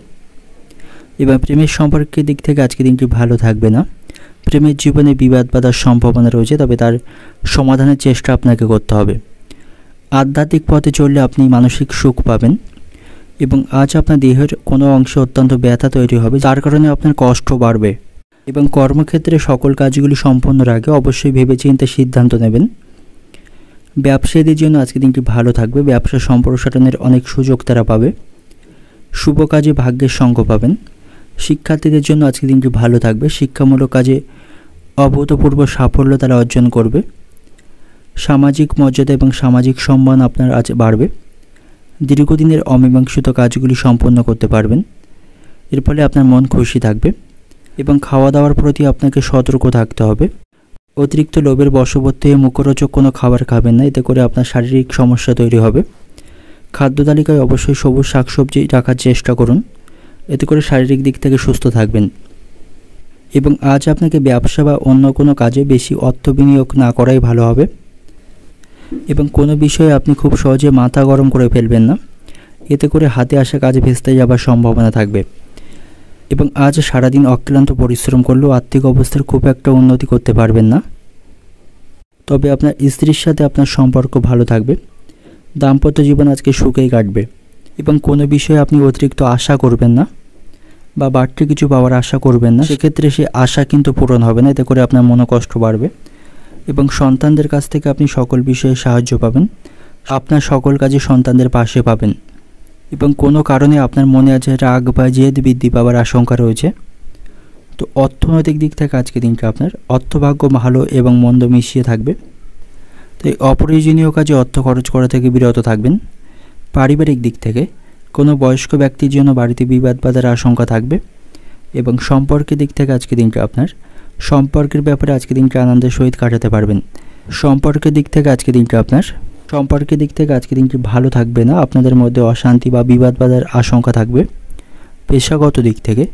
এবং প্রেমের সম্পর্কের দিক থেকে আজকের দিনটি ভালো থাকবে না। প্রেমের জীবনে বিবাদ বাঁধার সম্ভাবনা রয়েছে, তবে তার সমাধানের চেষ্টা আপনাকে করতে হবে। আধ্যাত্মিক পথে চললে আপনি মানসিক সুখ পাবেন। এবং আজ আপনার দেহের কোনো অংশে অত্যন্ত ব্যথা তৈরি হবে, যার কারণে আপনার কষ্ট বাড়বে। এবং কর্মক্ষেত্রে সকল কাজগুলি সম্পন্নর আগে অবশ্যই ভেবেচিন্তে সিদ্ধান্ত নেবেন। ব্যবসায়ীদের জন্য আজকের দিনটি ভালো থাকবে। ব্যবসা সম্প্রসারণের অনেক সুযোগ তারা পাবে। শুভ কাজে ভাগ্যের সঙ্গ পাবেন। শিক্ষার্থীদের জন্য আজকের দিনটি ভালো থাকবে। শিক্ষামূলক কাজে অভূতপূর্ব সাফল্য তারা অর্জন করবে। সামাজিক মর্যাদা এবং সামাজিক সম্মান আপনার আজ বাড়বে। দীর্ঘদিনের অমীমাংসিত কাজগুলি সম্পন্ন করতে পারবেন। এর ফলে আপনার মন খুশি থাকবে। এবং খাওয়া দাওয়ার প্রতি আপনাকে সতর্ক থাকতে হবে। অতিরিক্ত লোভের বশবর্তী হয়ে মুখরোচক কোনো খাবার খাবেন না, এতে করে আপনার শারীরিক সমস্যা তৈরি হবে। খাদ্য তালিকায় অবশ্যই সবুজ শাকসবজি রাখার চেষ্টা করুন, এতে করে শারীরিক দিক থেকে সুস্থ থাকবেন। এবং আজ আপনাকে ব্যবসা বা অন্য কোনো কাজে বেশি অর্থ বিনিয়োগ না করাই ভালো হবে। এবং কোনো বিষয়ে আপনি খুব সহজে মাথা গরম করে ফেলবেন না, এতে করে হাতে আসা কাজ ভেস্তে যাবার সম্ভাবনা থাকবে। এবং আজ সারাদিন অক্লান্ত পরিশ্রম করলেও আর্থিক অবস্থার খুব একটা উন্নতি করতে পারবেন না। তবে আপনার স্ত্রীর সাথে আপনার সম্পর্ক ভালো থাকবে। দাম্পত্য জীবন আজকে সুখেই কাটবে এবং কোনো বিষয়ে আপনি অতিরিক্ত আশা করবেন না বা বাড়তি কিছু পাওয়ার আশা করবেন না। সেক্ষেত্রে সে আশা কিন্তু পূরণ হবে না, এতে করে আপনার মনোকষ্ট বাড়বে এবং সন্তানদের কাছ থেকে আপনি সকল বিষয়ে সাহায্য পাবেন। আপনার সকল কাজে সন্তানদের পাশে পাবেন এবং কোনো কারণে আপনার মনে আছে রাগ বা জেদ বৃদ্ধি পাওয়ার আশঙ্কা রয়েছে। তো অর্থনৈতিক দিক থেকে আজকে দিনটা আপনার অর্থভাগ্য ভালো এবং মন্দ মিশিয়ে থাকবে। তো এই অপ্রয়োজনীয় কাজে অর্থ খরচ করা থেকে বিরত থাকবেন। পারিবারিক দিক থেকে কোনো বয়স্ক ব্যক্তির জন্য বাড়িতে বিবাদ বাঁধার আশঙ্কা থাকবে এবং সম্পর্কের দিক থেকে আজকে দিনটা আপনার সম্পর্কের ব্যাপারে আজকে দিনটা আনন্দের সহিত কাটাতে পারবেন। সম্পর্কের দিক থেকে আজকে দিনটি ভালো থাকবে না, আপনাদের মধ্যে অশান্তি বা বিবাদ বাঁধার আশঙ্কা থাকবে। পেশাগত দিক থেকে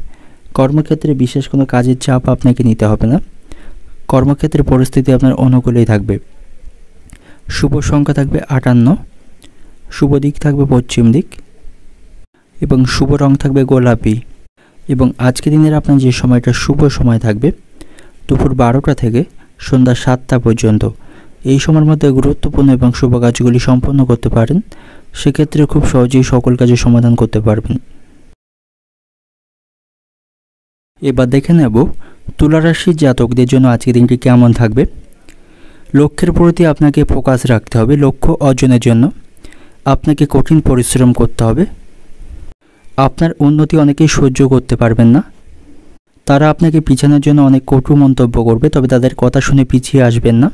কর্মক্ষেত্রে বিশেষ কোনো কাজের চাপ আপনাকে নিতে হবে না, কর্মক্ষেত্রে পরিস্থিতি আপনার অনুকূলেই থাকবে। শুভ সংখ্যা থাকবে 58, শুভ দিক থাকবে পশ্চিম দিক এবং শুভ রং থাকবে গোলাপি। এবং আজকে দিনের আপনার যে সময়টা শুভ সময় থাকবে দুপুর 12টা থেকে সন্ধ্যা 7টা পর্যন্ত। এই সময়ের মধ্যে গুরুত্বপূর্ণ এবং শুভ কাজগুলি সম্পন্ন করতে পারেন। সেক্ষেত্রে খুব সহজেই সকল কাজের সমাধান করতে পারবেন। এবার দেখে নেব তুলা রাশির জাতকদের জন্য আজকের দিনটি কেমন থাকবে। লক্ষ্যের প্রতি আপনাকে ফোকাস রাখতে হবে। লক্ষ্য অর্জনের জন্য আপনাকে কঠিন পরিশ্রম করতে হবে। আপনার উন্নতি অনেকেই সহ্য করতে পারবেন না, তারা আপনাকে পিছানোর জন্য অনেক কটু মন্তব্য করবে, তবে তাদের কথা শুনে পিছিয়ে আসবেন না।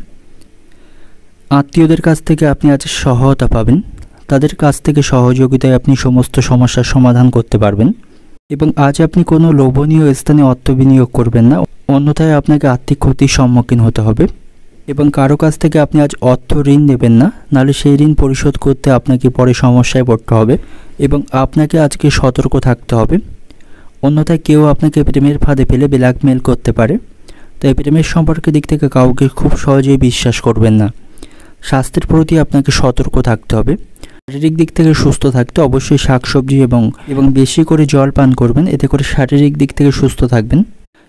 আত্মীয়দের কাছ থেকে আপনি আজ সহায়তা পাবেন, তাদের কাছ থেকে সহযোগিতায় আপনি সমস্ত সমস্যার সমাধান করতে পারবেন। এবং আজ আপনি কোনো লোভনীয় স্থানে অর্থ বিনিয়োগ করবেন না, অন্যথায় আপনাকে আর্থিক ক্ষতির সম্মুখীন হতে হবে। এবং কারো কাছ থেকে আপনি আজ অর্থ ঋণ নেবেন না, নাহলে সেই ঋণ পরিশোধ করতে আপনাকে পরে সমস্যায় পড়তে হবে এবং আপনাকে আজকে সতর্ক থাকতে হবে, অন্যথায় কেউ আপনাকে প্রেমের ফাঁদে ফেলে ব্ল্যাকমেল করতে পারে। তাই প্রেমের সম্পর্কের দিক থেকে কাউকে খুব সহজেই বিশ্বাস করবেন না। স্বাস্থ্যের প্রতি আপনাকে সতর্ক থাকতে হবে। শারীরিক দিক থেকে সুস্থ থাকতে অবশ্যই শাকসবজি এবং বেশি করে জল পান করবেন, এতে করে শারীরিক দিক থেকে সুস্থ থাকবেন।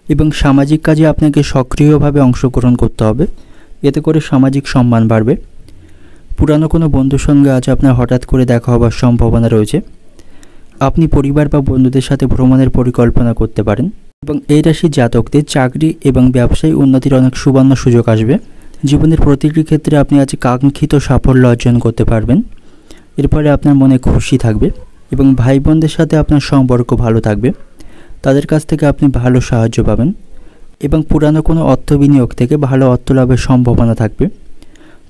এবং সামাজিক কাজে আপনাকে সক্রিয়ভাবে অংশগ্রহণ করতে হবে, এতে করে সামাজিক সম্মান বাড়বে। পুরানো কোনো বন্ধুর সঙ্গে আজ আপনার হঠাৎ করে দেখা হবার সম্ভাবনা রয়েছে। আপনি পরিবার বা বন্ধুদের সাথে ভ্রমণের পরিকল্পনা করতে পারেন। এবং এই রাশির জাতকদের চাকরি এবং ব্যবসায়ী উন্নতির অনেক সুবর্ণ সুযোগ আসবে। জীবনের প্রতিটি ক্ষেত্রে আপনি আজ কাঙ্ক্ষিত সাফল্য অর্জন করতে পারবেন। এর ফলে আপনার মনে খুশি থাকবে এবং ভাই বোনদের সাথে আপনার সম্পর্ক ভালো থাকবে, তাদের কাছ থেকে আপনি ভালো সাহায্য পাবেন। এবং পুরানো কোনো অর্থ বিনিয়োগ থেকে ভালো অর্থ লাভের সম্ভাবনা থাকবে।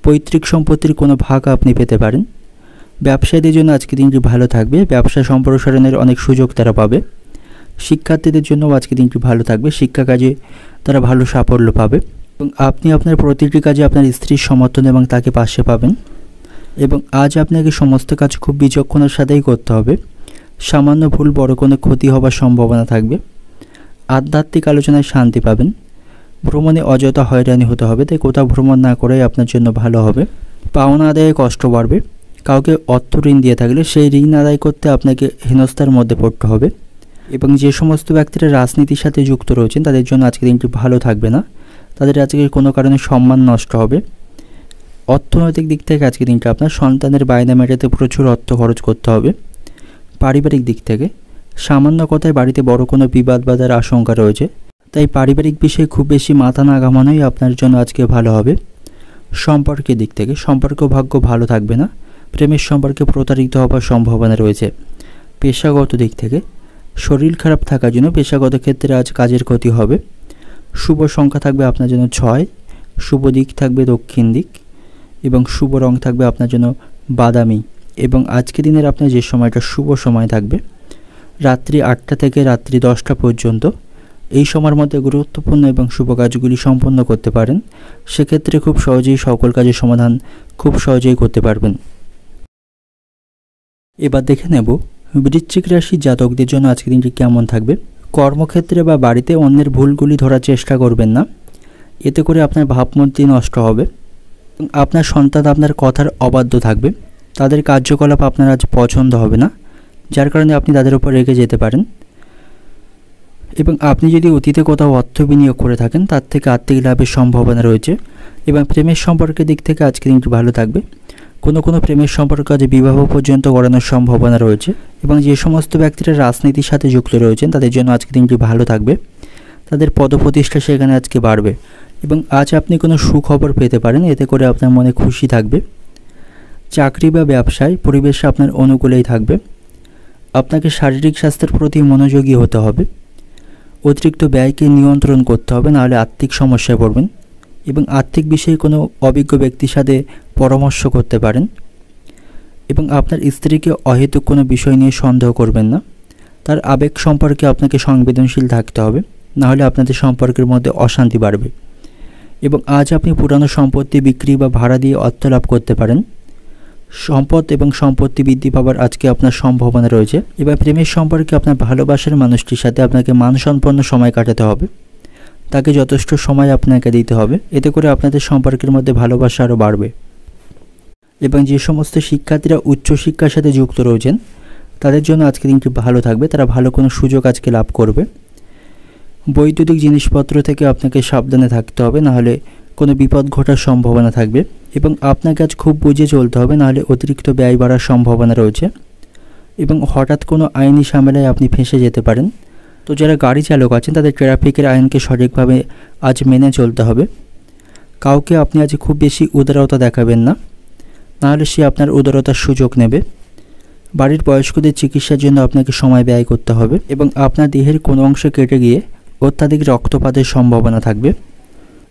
পৈতৃক সম্পত্তির কোনো ভাগ আপনি পেতে পারেন। ব্যবসায়ীদের জন্য আজকে দিনটি ভালো থাকবে, ব্যবসা সম্প্রসারণের অনেক সুযোগ তারা পাবে। শিক্ষার্থীদের জন্যও আজকে দিনটি ভালো থাকবে, শিক্ষা কাজে তারা ভালো সাফল্য পাবে এবং আপনি আপনার প্রতিটি কাজে আপনার স্ত্রীর সমর্থন এবং তাকে পাশে পাবেন। এবং আজ আপনাকে সমস্ত কাজ খুব বিচক্ষণের সাথেই করতে হবে, সামান্য ভুল বড় কোনো ক্ষতি হবার সম্ভাবনা থাকবে। আধ্যাত্মিক আলোচনায় শান্তি পাবেন। ভ্রমণে অযথা হয়রানি হতে হবে, তাই কোথাও ভ্রমণ না করাই আপনার জন্য ভালো হবে। পাওনা আদায়ে কষ্ট বাড়বে। কাউকে অর্থ ঋণ দিয়ে থাকলে সেই ঋণ আদায় করতে আপনাকে হেনস্থার মধ্যে পড়তে হবে। এবং যে সমস্ত ব্যক্তিরা রাজনীতির সাথে যুক্ত রয়েছেন তাদের জন্য আজকে দিনটি ভালো থাকবে না, তাদের আজকে কোনো কারণে সম্মান নষ্ট হবে। অর্থনৈতিক দিক থেকে আজকে দিনটা আপনার সন্তানের বায়না মেটাতে প্রচুর অর্থ খরচ করতে হবে। পারিবারিক দিক থেকে সামান্য কথায় বাড়িতে বড় কোনো বিবাদ বাঁধার আশঙ্কা রয়েছে, তাই পারিবারিক বিষয়ে খুব বেশি মাথা না ঘামানোই আপনার জন্য আজকে ভালো হবে। সম্পর্কের দিক থেকে সম্পর্ক ভাগ্য ভালো থাকবে না, প্রেমের সম্পর্কে প্রতারিত হবার সম্ভাবনা রয়েছে। পেশাগত দিক থেকে শরীর খারাপ থাকার জন্য পেশাগত ক্ষেত্রে আজ কাজের ক্ষতি হবে। শুভ সংখ্যা থাকবে আপনার জন্য 6, শুভ দিক থাকবে দক্ষিণ দিক এবং শুভ রং থাকবে আপনার জন্য বাদামি। এবং আজকে দিনের আপনার যে সময়টা শুভ সময় থাকবে রাত্রি 8টা থেকে রাত্রি 10টা পর্যন্ত। এই সময়ের মধ্যে গুরুত্বপূর্ণ এবং শুভ কাজগুলি সম্পন্ন করতে পারেন। সেক্ষেত্রে খুব সহজেই সকল কাজের সমাধান খুব সহজেই করতে পারবেন। এবার দেখে নেব বৃশ্চিক রাশির জাতকদের জন্য আজকের দিনটি কেমন থাকবে। কর্মক্ষেত্রে বা বাড়িতে অন্যের ভুলগুলি ধরার চেষ্টা করবেন না, এতে করে আপনার ভাবমূর্তি নষ্ট হবে। আপনার সন্তান আপনার কথার অবাধ্য থাকবে, তাদের কার্যকলাপ আপনার আজ পছন্দ হবে না, যার কারণে আপনি তাদের উপর রেগে যেতে পারেন। এবং আপনি যদি অতীতে কোথাও অর্থ বিনিয়োগ করে থাকেন তার থেকে আর্থিক লাভের সম্ভাবনা রয়েছে। এবং প্রেমের সম্পর্কের দিক থেকে আজকের দিনটি ভালো থাকবে। কোনো প্রেমের সম্পর্ক আজ বিবাহ পর্যন্ত করানোর সম্ভাবনা রয়েছে। এবং যে সমস্ত ব্যক্তিরা রাজনীতির সাথে যুক্ত রয়েছেন তাদের জন্য আজকের দিনটি ভালো থাকবে। তাদের পদপ্রতিষ্ঠা সেখানে আজকে বাড়বে। এবং আজ আপনি কোনো সুখবর পেতে পারেন, এতে করে আপনার মনে খুশি থাকবে। চাকরি বা ব্যবসায় পরিবেশ আপনার অনুকূলেই থাকবে। আপনাকে শারীরিক স্বাস্থ্যের প্রতি মনোযোগী হতে হবে। অতিরিক্ত ব্যয়কে নিয়ন্ত্রণ করতে হবে, নাহলে আর্থিক সমস্যায় পড়বেন। এবং আর্থিক বিষয়ে কোনো অভিজ্ঞ ব্যক্তির সাথে পরামর্শ করতে পারেন। এবং আপনার স্ত্রীকে অহেতুক কোনো বিষয় নিয়ে সন্দেহ করবেন না। তার আবেগ সম্পর্কে আপনাকে সংবেদনশীল থাকতে হবে, নাহলে আপনাদের সম্পর্কের মধ্যে অশান্তি বাড়বে। এবং আজ আপনি পুরানো সম্পত্তি বিক্রি বা ভাড়া দিয়ে অর্থ লাভ করতে পারেন। সম্পদ এবং সম্পত্তি বৃদ্ধি পাওয়ার আজকে আপনার সম্ভাবনা রয়েছে। এবার প্রেমের সম্পর্কে আপনার ভালোবাসার মানুষটির সাথে আপনাকে মানসম্পন্ন সময় কাটাতে হবে। তাকে যথেষ্ট সময় আপনাকে দিতে হবে, এতে করে আপনাদের সম্পর্কের মধ্যে ভালোবাসা আরও বাড়বে। এবং যে সমস্ত শিক্ষার্থীরা উচ্চশিক্ষার সাথে যুক্ত রয়েছেন তাদের জন্য আজকে দিনটি ভালো থাকবে। তারা ভালো কোনো সুযোগ আজকে লাভ করবে। বৈদ্যুতিক জিনিসপত্র থেকে আপনাকে সাবধানে থাকতে হবে, নাহলে কোনো বিপদ ঘটার সম্ভাবনা থাকবে। এবং আপনাকে আজ খুব বুঝে চলতে হবে, নাহলে অতিরিক্ত ব্যয় বাড়ার সম্ভাবনা রয়েছে। এবং হঠাৎ কোনো আইনি ঝামেলায় আপনি ফেঁসে যেতে পারেন। তো যারা গাড়ি চালক আছেন তাদের ট্রাফিকের আইনকে সঠিকভাবে আজ মেনে চলতে হবে। কাউকে আপনি আজ খুব বেশি উদারতা দেখাবেন না, নাহলে সে আপনার উদারতার সুযোগ নেবে। বাড়ির বয়স্কদের চিকিৎসার জন্য আপনাকে সময় ব্যয় করতে হবে। এবং আপনার দেহের কোনো অংশ কেটে গিয়ে অত্যাধিক রক্তপাতের সম্ভাবনা থাকবে।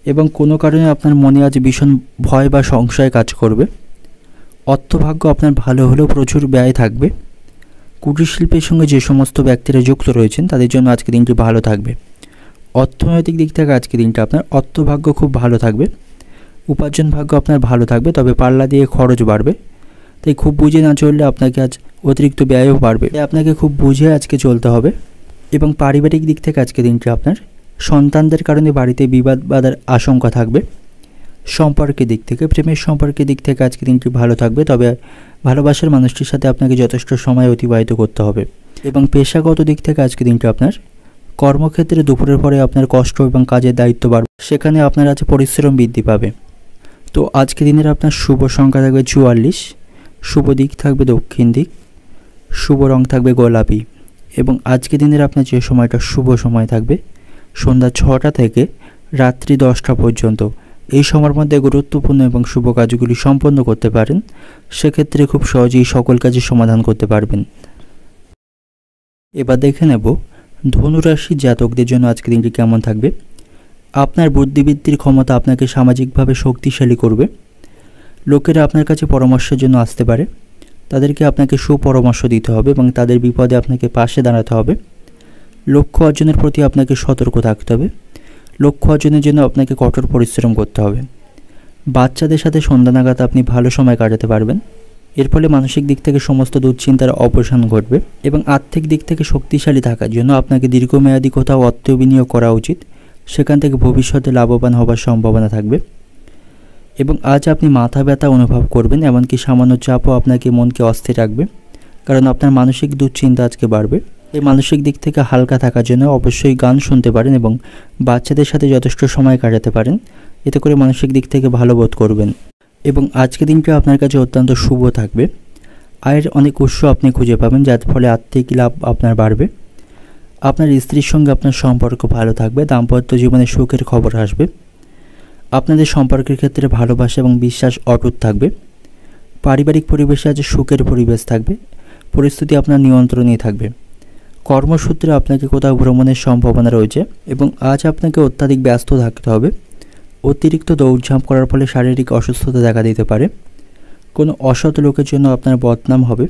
এবং কোনো কারণে আপনার মনে আজ ভীষণ ভয় বা সংশয় কাজ করবে। অর্থভাগ্য আপনার ভালো হলেও প্রচুর ব্যয় থাকবে। কুটির শিল্পের সঙ্গে যে সমস্ত ব্যক্তিরা যুক্ত রয়েছেন তাদের জন্য আজকে দিনটি ভালো থাকবে। অর্থনৈতিক দিক থেকে আজকে দিনটা আপনার অর্থভাগ্য খুব ভালো থাকবে। উপার্জন ভাগ্য আপনার ভালো থাকবে, তবে পাল্লা দিয়ে খরচ বাড়বে। তাই খুব বুঝে না চললে আপনাকে আজ অতিরিক্ত ব্যয়ও বাড়বে। তাই আপনাকে খুব বুঝে আজকে চলতে হবে। এবং পারিবারিক দিক থেকে আজকে দিনটি আপনার সন্তানদের কারণে বাড়িতে বিবাদ বাঁধার আশঙ্কা থাকবে। সম্পর্কের দিক থেকে প্রেমের সম্পর্কের দিক থেকে আজকে দিনটি ভালো থাকবে, তবে ভালোবাসার মানুষটির সাথে আপনাকে যথেষ্ট সময় অতিবাহিত করতে হবে। এবং পেশাগত দিক থেকে আজকে দিনটি আপনার কর্মক্ষেত্রে দুপুরের পরে আপনার কষ্ট এবং কাজের দায়িত্ব বাড়বে, সেখানে আপনার আজ পরিশ্রম বৃদ্ধি পাবে। তো আজকে দিনের আপনার শুভ সংখ্যা থাকবে 44, শুভ দিক থাকবে দক্ষিণ দিক, শুভ রং থাকবে গোলাপি। এবং আজকে দিনের আপনার যে সময়টা শুভ সময় থাকবে সন্ধ্যা 6টা থেকে রাত্রি 10টা পর্যন্ত। এই সময়ের মধ্যে গুরুত্বপূর্ণ এবং শুভ কাজগুলি সম্পন্ন করতে পারেন। সেক্ষেত্রে খুব সহজেই সকল কাজের সমাধান করতে পারবেন। এবার দেখে নেব ধনুরাশির জাতকদের জন্য আজকের দিনটি কেমন থাকবে। আপনার বুদ্ধিবৃত্তির ক্ষমতা আপনাকে সামাজিকভাবে শক্তিশালী করবে। লোকেরা আপনার কাছে পরামর্শের জন্য আসতে পারে। তাদেরকে আপনাকে সুপরামর্শ দিতে হবে এবং তাদের বিপদে আপনাকে পাশে দাঁড়াতে হবে। লক্ষ্য অর্জনের প্রতি আপনাকে সতর্ক থাকতে হবে। লক্ষ্য অর্জনের জন্য আপনাকে কঠোর পরিশ্রম করতে হবে। বাচ্চাদের সাথে সন্ধ্যা নাগাদ আপনি ভালো সময় কাটাতে পারবেন। এর ফলে মানসিক দিক থেকে সমস্ত দুশ্চিন্তার অবসান ঘটবে। এবং আর্থিক দিক থেকে শক্তিশালী থাকার জন্য আপনাকে দীর্ঘমেয়াদী কোথাও অর্থ বিনিয়োগ করা উচিত। সেখান থেকে ভবিষ্যতে লাভবান হবার সম্ভাবনা থাকবে। এবং আজ আপনি মাথা ব্যথা অনুভব করবেন, এমনকি সামান্য চাপও আপনাকে মনকে অস্থির রাখবে, কারণ আপনার মানসিক দুশ্চিন্তা আজকে বাড়বে। এই মানসিক দিক থেকে হালকা থাকার জন্য অবশ্যই গান শুনতে পারেন এবং বাচ্চাদের সাথে যথেষ্ট সময় কাটাতে পারেন। এতে করে মানসিক দিক থেকে ভালো বোধ করবেন। এবং আজকে দিনটা আপনার কাছে অত্যন্ত শুভ থাকবে। আয়ের অনেক উৎস আপনি খুঁজে পাবেন, যার ফলে আর্থিক লাভ আপনার বাড়বে। আপনার স্ত্রীর সঙ্গে আপনার সম্পর্ক ভালো থাকবে। দাম্পত্য জীবনে সুখের খবর আসবে। আপনাদের সম্পর্কের ক্ষেত্রে ভালোবাসা এবং বিশ্বাস অটুট থাকবে। পারিবারিক পরিবেশে আজ সুখের পরিবেশ থাকবে। পরিস্থিতি আপনার নিয়ন্ত্রণেই থাকবে। কর্মসূত্রে আপনাকে কোথাও ভ্রমণের সম্ভাবনা রয়েছে এবং আজ আপনাকে অত্যাধিক ব্যস্ত থাকতে হবে। অতিরিক্ত দৌড়ঝাঁপ করার ফলে শারীরিক অসুস্থতা দেখা দিতে পারে। কোনো অসৎ লোকের জন্য আপনার বদনাম হবে।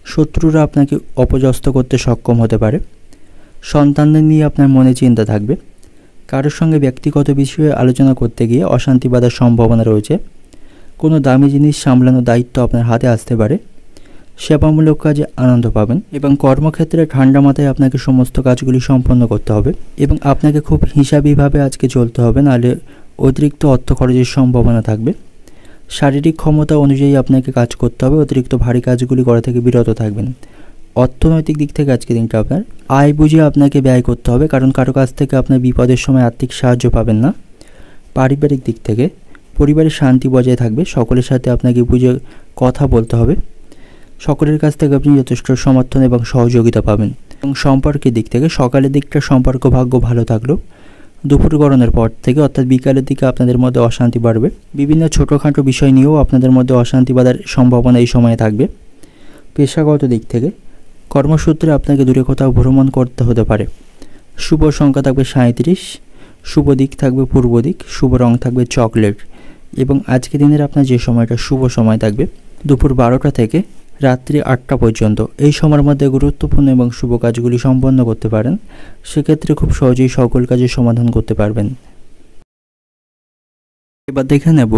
শত্রুরা আপনাকে অপজস্ত করতে সক্ষম হতে পারে। সন্তানদের নিয়ে আপনার মনে চিন্তা থাকবে। কারোর সঙ্গে ব্যক্তিগত বিষয়ে আলোচনা করতে গিয়ে অশান্তি বাঁধার সম্ভাবনা রয়েছে। কোনো দামি জিনিস সামলানোর দায়িত্ব আপনার হাতে আসতে পারে। সেবামূলক কাজে আনন্দ পাবেন এবং কর্মক্ষেত্রে ঠান্ডা মাথায় আপনাকে সমস্ত কাজগুলি সম্পন্ন করতে হবে এবং আপনাকে খুব হিসাবিভাবে আজকে চলতে হবে, নাহলে অতিরিক্ত অর্থ খরচের সম্ভাবনা থাকবে। শারীরিক ক্ষমতা অনুযায়ী আপনাকে কাজ করতে হবে। অতিরিক্ত ভারী কাজগুলি করা থেকে বিরত থাকবেন। অর্থনৈতিক দিক থেকে আজকে দিনটা আপনার আয় বুঝে আপনাকে ব্যয় করতে হবে, কারণ কারো কাছ থেকে আপনার বিপদের সময় আর্থিক সাহায্য পাবেন না। পারিবারিক দিক থেকে পরিবারের শান্তি বজায় থাকবে, সকলের সাথে আপনাকে বুঝে কথা বলতে হবে, সকলের কাছ থেকে আপনি যথেষ্ট সমর্থন এবং সহযোগিতা পাবেন। এবং সম্পর্কের দিক থেকে সকালের দিকটা সম্পর্ক ভাগ্য ভালো থাকলেও দুপুর গড়নের পর থেকে অর্থাৎ বিকালের দিকে আপনাদের মধ্যে অশান্তি বাড়বে। বিভিন্ন ছোটোখাটো বিষয় নিয়েও আপনাদের মধ্যে অশান্তি বাঁধার সম্ভাবনা এই সময়ে থাকবে। পেশাগত দিক থেকে কর্মসূত্রে আপনাকে দূরে কোথাও ভ্রমণ করতে হতে পারে। শুভ সংখ্যা থাকবে 37, শুভ দিক থাকবে পূর্ব দিক, শুভ রং থাকবে চকলেট। এবং আজকে দিনের আপনার যে সময়টা শুভ সময় থাকবে দুপুর 12টা থেকে রাত্রি 8টা পর্যন্ত, এই সময়ের মধ্যে গুরুত্বপূর্ণ এবং শুভ কাজগুলি সম্পন্ন করতে পারেন। সেক্ষেত্রে খুব সহজেই সকল কাজের সমাধান করতে পারবেন। এবার দেখে নেব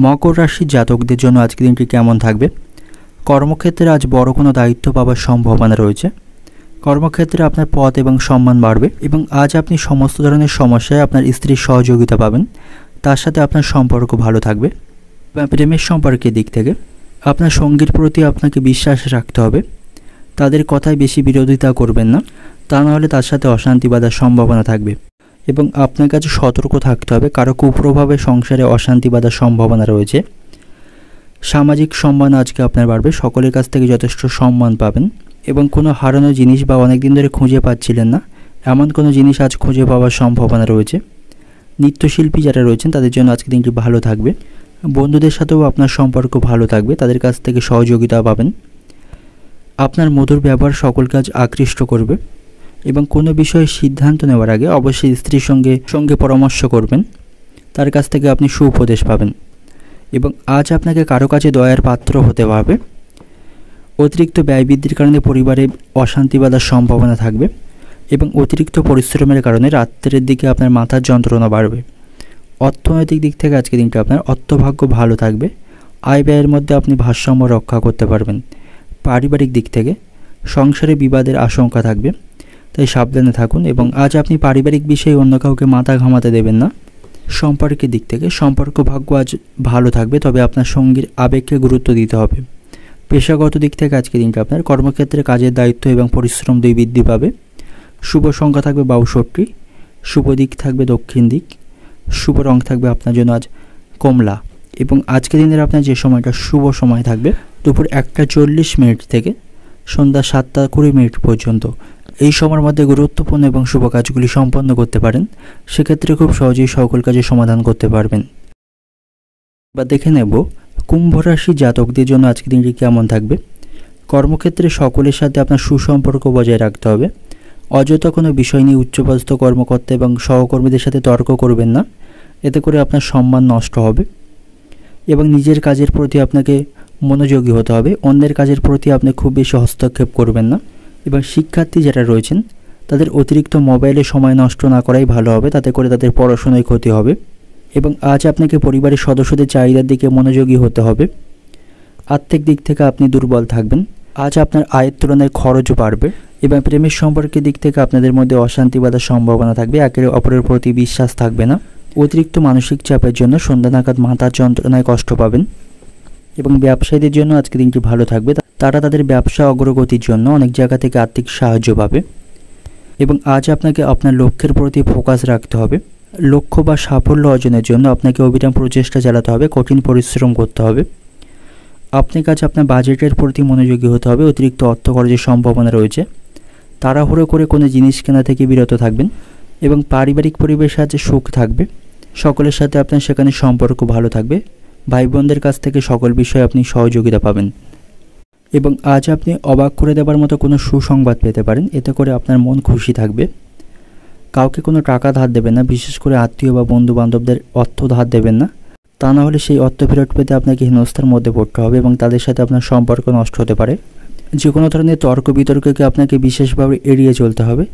মকর রাশির জাতকদের জন্য আজকের দিনটি কেমন থাকবে। কর্মক্ষেত্রে আজ বড় কোনো দায়িত্ব পাওয়ার সম্ভাবনা রয়েছে। কর্মক্ষেত্রে আপনার পদ এবং সম্মান বাড়বে এবং আজ আপনি সমস্ত ধরনের সমস্যায় আপনার স্ত্রীর সহযোগিতা পাবেন। তার সাথে আপনার সম্পর্ক ভালো থাকবে। প্রেমের সম্পর্কের দিক থেকে আপনার সঙ্গীর প্রতি আপনাকে বিশ্বাস রাখতে হবে। তাদের কথায় বেশি বিরোধিতা করবেন না, তা নাহলে তার সাথে অশান্তি বাঁধার সম্ভাবনা থাকবে। এবং আপনার কাছে সতর্ক থাকতে হবে, কারো কুপ্রভাবে সংসারে অশান্তি বাঁধার সম্ভাবনা রয়েছে। সামাজিক সম্মান আজকে আপনার বাড়বে, সকলের কাছ থেকে যথেষ্ট সম্মান পাবেন। এবং কোনো হারানো জিনিস বা অনেক দিন ধরে খুঁজে পাচ্ছিলেন না এমন কোনো জিনিস আজ খুঁজে পাওয়ার সম্ভাবনা রয়েছে। নৃত্যশিল্পী যারা রয়েছেন তাদের জন্য আজকে দিনটি ভালো থাকবে। বন্ধুদের সাথেও আপনার সম্পর্ক ভালো থাকবে, তাদের কাছ থেকে সহযোগিতা পাবেন। আপনার মধুর ব্যবহার সকল কাজ আকৃষ্ট করবে। এবং কোনো বিষয়ে সিদ্ধান্ত নেওয়ার আগে অবশ্যই স্ত্রীর সঙ্গে পরামর্শ করবেন, তার কাছ থেকে আপনি সুউপদেশ পাবেন। এবং আজ আপনাকে কারো কাছে দয়ার পাত্র হতে হবে। অতিরিক্ত ব্যয় বৃদ্ধির কারণে পরিবারে অশান্তি বাঁধার সম্ভাবনা থাকবে এবং অতিরিক্ত পরিশ্রমের কারণে রাত্রের দিকে আপনার মাথার যন্ত্রণা বাড়বে। অর্থনৈতিক দিক থেকে আজকে দিনটা আপনার অর্থভাগ্য ভালো থাকবে, আয় ব্যয়ের মধ্যে আপনি ভারসাম্য রক্ষা করতে পারবেন। পারিবারিক দিক থেকে সংসারে বিবাদের আশঙ্কা থাকবে, তাই সাবধানে থাকুন। এবং আজ আপনি পারিবারিক বিষয়ে অন্য কাউকে মাথা ঘামাতে দেবেন না। সম্পর্কের দিক থেকে সম্পর্ক ভাগ্য আজ ভালো থাকবে, তবে আপনার সঙ্গীর আবেগকে গুরুত্ব দিতে হবে। পেশাগত দিক থেকে আজকে দিনটা আপনার কর্মক্ষেত্রে কাজের দায়িত্ব এবং পরিশ্রম দুই বৃদ্ধি পাবে। শুভ সংখ্যা থাকবে 62, শুভ দিক থাকবে দক্ষিণ দিক, শুভ রং থাকবে আপনার জন্য আজ কমলা। এবং আজকের দিনের আপনার যে সময়টা শুভ সময় থাকবে দুপুর 1:40 থেকে সন্ধ্যা 7:20 পর্যন্ত, এই সময়ের মধ্যে গুরুত্বপূর্ণ এবং শুভ কাজগুলি সম্পন্ন করতে পারেন। সেক্ষেত্রে খুব সহজেই সকল কাজের সমাধান করতে পারবেন। বা দেখে নেব কুম্ভ রাশি জাতকদের জন্য আজকের দিনটি কেমন থাকবে। কর্মক্ষেত্রে সকলের সাথে আপনার সুসম্পর্ক বজায় রাখতে হবে। অযথা কোনো বিষয় নিয়ে উচ্চপদস্থ কর্মকর্তা এবং সহকর্মীদের সাথে তর্ক করবেন না, এতে করে আপনার সম্মান নষ্ট হবে। এবং নিজের কাজের প্রতি আপনাকে মনোযোগী হতে হবে, অন্যের কাজের প্রতি আপনি খুব বেশি হস্তক্ষেপ করবেন না। এবং শিক্ষার্থী যারা রয়েছেন তাদের অতিরিক্ত মোবাইলে সময় নষ্ট না করাই ভালো হবে, তাতে করে তাদের পড়াশোনায় ক্ষতি হবে। এবং আজ আপনাকে পরিবারের সদস্যদের চাহিদার দিকে মনোযোগী হতে হবে। আর্থিক দিক থেকে আপনি দুর্বল থাকবেন, আজ আপনার আয়ের তুলনায় খরচও বাড়বে। এবং প্রেমের সম্পর্কের দিক থেকে আপনাদের মধ্যে অশান্তি বাঁধার সম্ভাবনা থাকবে, একে অপরের প্রতি বিশ্বাস থাকবে না। অতিরিক্ত মানসিক চাপের জন্য সন্ধ্যা নাগাদ মাথার যন্ত্রণায় কষ্ট পাবেন। এবং ব্যবসায়ীদের জন্য আজকে দিনটি ভালো থাকবে, তারা তাদের ব্যবসা অগ্রগতির জন্য অনেক জায়গা থেকে আর্থিক সাহায্য পাবে। এবং আজ আপনাকে আপনার লক্ষ্যের প্রতি ফোকাস রাখতে হবে। লক্ষ্য বা সাফল্য অর্জনের জন্য আপনাকে অবিরাম প্রচেষ্টা চালাতে হবে, কঠিন পরিশ্রম করতে হবে। আপনার কাছে আপনার বাজেটের প্রতি মনোযোগী হতে হবে, অতিরিক্ত অর্থ খরচের সম্ভাবনা রয়েছে। তাড়াহুড়ো করে কোনো জিনিস কেনা থেকে বিরত থাকবেন। এবং পারিবারিক পরিবেশে আজ সুখ থাকবে, সকলের সাথে আপনার সেখানে সম্পর্ক ভালো থাকবে। ভাই বোনদের কাছ থেকে সকল বিষয়ে আপনি সহযোগিতা পাবেন। এবং আজ আপনি অবাক করে দেওয়ার মতো কোনো সুসংবাদ পেতে পারেন, এতে করে আপনার মন খুশি থাকবে। কাউকে কোনো টাকা ধার দেবেন না, বিশেষ করে আত্মীয় বা বন্ধু বান্ধবদের অর্থ ধার দেবেন না, তা না হলে সেই অর্থ ফেরত পেতে আপনাকে হেনস্থার মধ্যে পড়তে হবে এবং তাদের সাথে আপনার সম্পর্ক নষ্ট হতে পারে। যে কোনো ধরনের তর্ক বিতর্ককে আপনাকে বিশেষভাবে এড়িয়ে চলতে হবে,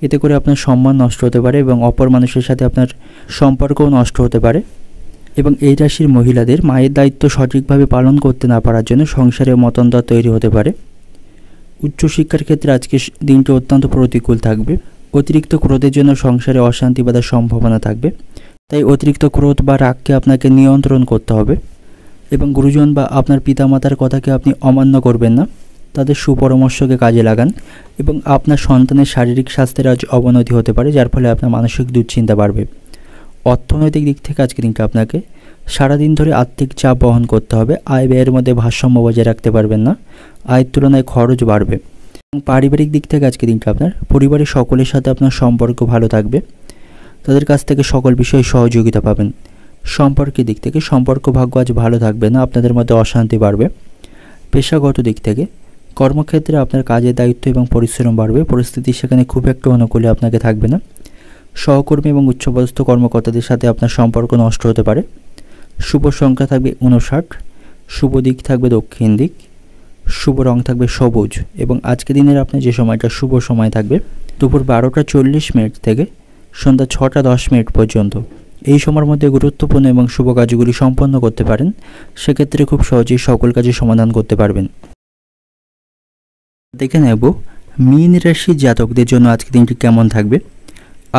এতে করে আপনার সম্মান নষ্ট হতে পারে এবং অপর মানুষের সাথে আপনার সম্পর্কও নষ্ট হতে পারে। এবং এই রাশির মহিলাদের মায়ের দায়িত্ব সঠিকভাবে পালন করতে না পারার জন্য সংসারে মতান্তর তৈরি হতে পারে। উচ্চশিক্ষার ক্ষেত্রে আজকে দিনটি অত্যন্ত প্রতিকূল থাকবে। অতিরিক্ত ক্রোধের জন্য সংসারে অশান্তি বাঁধার সম্ভাবনা থাকবে, তাই অতিরিক্ত ক্রোধ বা রাগকে আপনাকে নিয়ন্ত্রণ করতে হবে। এবং গুরুজন বা আপনার পিতামাতার কথাকে আপনি অমান্য করবেন না, তাদের সুপরামর্শকে কাজে লাগান এবং আপনার সন্তানের শারীরিক স্বাস্থ্যের আজ অবনতি হতে পারে, যার ফলে আপনার মানসিক দুশ্চিন্তা বাড়বে। অর্থনৈতিক দিক থেকে আজকে দিনটা আপনাকে সারাদিন ধরে আর্থিক চাপ বহন করতে হবে। আয় ব্যয়ের মধ্যে ভারসাম্য বজায় রাখতে পারবেন না, আয়ের তুলনায় খরচ বাড়বে। এবং পারিবারিক দিক থেকে আজকে দিনটা আপনার পরিবারের সকলের সাথে আপনার সম্পর্ক ভালো থাকবে, তাদের কাছ থেকে সকল বিষয়ে সহযোগিতা পাবেন। সম্পর্কের দিক থেকে সম্পর্ক ভাগ্য আজ ভালো থাকবে না, আপনাদের মধ্যে অশান্তি বাড়বে। পেশাগত দিক থেকে কর্মক্ষেত্রে আপনার কাজের দায়িত্ব এবং পরিশ্রম বাড়বে, পরিস্থিতি সেখানে খুব একটা অনুকূলে আপনাকে থাকবে না। সহকর্মী এবং উচ্চপদস্থ কর্মকর্তাদের সাথে আপনার সম্পর্ক নষ্ট হতে পারে। শুভ সংখ্যা থাকবে 59, শুভ দিক থাকবে দক্ষিণ দিক, শুভ রং থাকবে সবুজ। এবং আজকে দিনের আপনার যে সময়টা শুভ সময় থাকবে দুপুর 12টা 40 মিনিট থেকে সন্ধ্যা 6টা 10 মিনিট পর্যন্ত। এই সময়ের মধ্যে গুরুত্বপূর্ণ এবং শুভ কাজগুলি সম্পন্ন করতে পারেন, সেক্ষেত্রে খুব সহজেই সকল কাজের সমাধান করতে পারবেন। দেখে নেব মীন রাশির জাতকদের জন্য আজকে দিনটি কেমন থাকবে।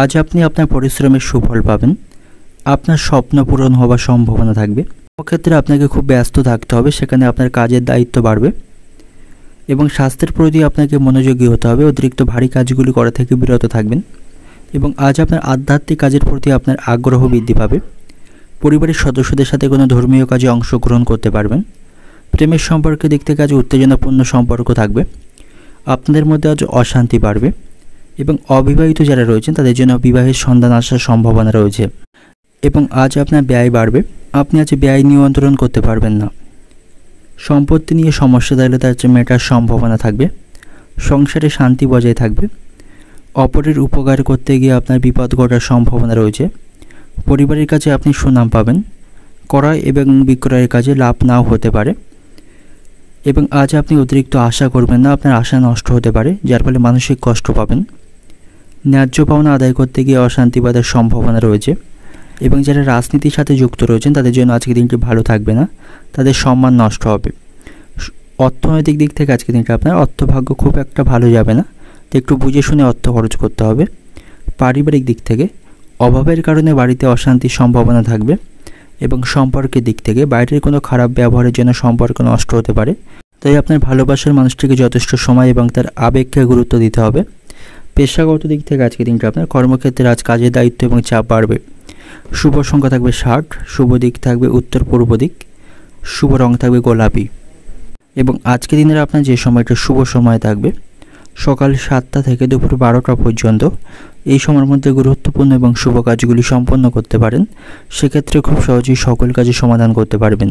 আজ আপনি আপনার পরিশ্রমের সুফল পাবেন, আপনার স্বপ্ন পূরণ হওয়ার সম্ভাবনা থাকবে। ক্ষেত্রে আপনাকে খুব ব্যস্ত থাকতে হবে, সেখানে আপনার কাজের দায়িত্ব বাড়বে এবং স্বাস্থ্যের প্রতি আপনাকে মনোযোগী হতে হবে। অতিরিক্ত ভারী কাজগুলি করা থেকে বিরত থাকবেন এবং আজ আপনার আধ্যাত্মিক কাজের প্রতি আপনার আগ্রহ বৃদ্ধি পাবে। পরিবারের সদস্যদের সাথে কোনো ধর্মীয় কাজে অংশগ্রহণ করতে পারবেন। প্রেমের সম্পর্কের দিক থেকে আজ উত্তেজনাপূর্ণ সম্পর্ক থাকবে, আপনাদের মধ্যে আজ অশান্তি বাড়বে এবং অবিবাহিত যারা রয়েছেন তাদের জন্য বিবাহের সন্ধান আসার সম্ভাবনা রয়েছে। এবং আজ আপনার ব্যয় বাড়বে, আপনি আজ ব্যয় নিয়ন্ত্রণ করতে পারবেন না। সম্পত্তি নিয়ে সমস্যা থাকলে তার মেটার সম্ভাবনা থাকবে। সংসারে শান্তি বজায় থাকবে। অপরের উপকার করতে গিয়ে আপনার বিপদ ঘটার সম্ভাবনা রয়েছে। পরিবারের কাছে আপনি সুনাম পাবেন। ক্রয় এবং বিক্রয়ের কাজে লাভ নাও হতে পারে এবং আজ আপনি অতিরিক্ত আশা করবেন না, আপনার আশা নষ্ট হতে পারে, যার ফলে মানসিক কষ্ট পাবেন। ন্যায্য পাওনা আদায় করতে গিয়ে অশান্তি বাঁধার সম্ভাবনা রয়েছে এবং যারা রাজনীতির সাথে যুক্ত রয়েছেন তাদের জন্য আজকে দিনটি ভালো থাকবে না, তাদের সম্মান নষ্ট হবে। অর্থনৈতিক দিক থেকে আজকে দিনটা আপনার অর্থভাগ্য খুব একটা ভালো যাবে না, তো একটু বুঝে শুনে অর্থ খরচ করতে হবে। পারিবারিক দিক থেকে অভাবের কারণে বাড়িতে অশান্তির সম্ভাবনা থাকবে এবং সম্পর্কের দিক থেকে বাইরের কোনো খারাপ ব্যবহারের জন্য সম্পর্ক নষ্ট হতে পারে, তাই আপনার ভালোবাসার মানুষটিকে যথেষ্ট সময় এবং তার আবেগকে গুরুত্ব দিতে হবে। পেশাগত দিক থেকে আজকে দিনটা আপনার কর্মক্ষেত্রে আজ কাজের দায়িত্ব এবং চাপ বাড়বে। শুভ সংখ্যা থাকবে 60, শুভ দিক থাকবে উত্তর পূর্ব দিক, শুভ রং থাকবে গোলাপি। এবং আজকে দিনের আপনার যে সময়টা শুভ সময় থাকবে সকাল 7টা থেকে দুপুর 12টা পর্যন্ত। এই সময়ের মধ্যে গুরুত্বপূর্ণ এবং শুভ কাজগুলি সম্পন্ন করতে পারেন, সেক্ষেত্রে খুব সহজেই সকল কাজে সমাধান করতে পারবেন।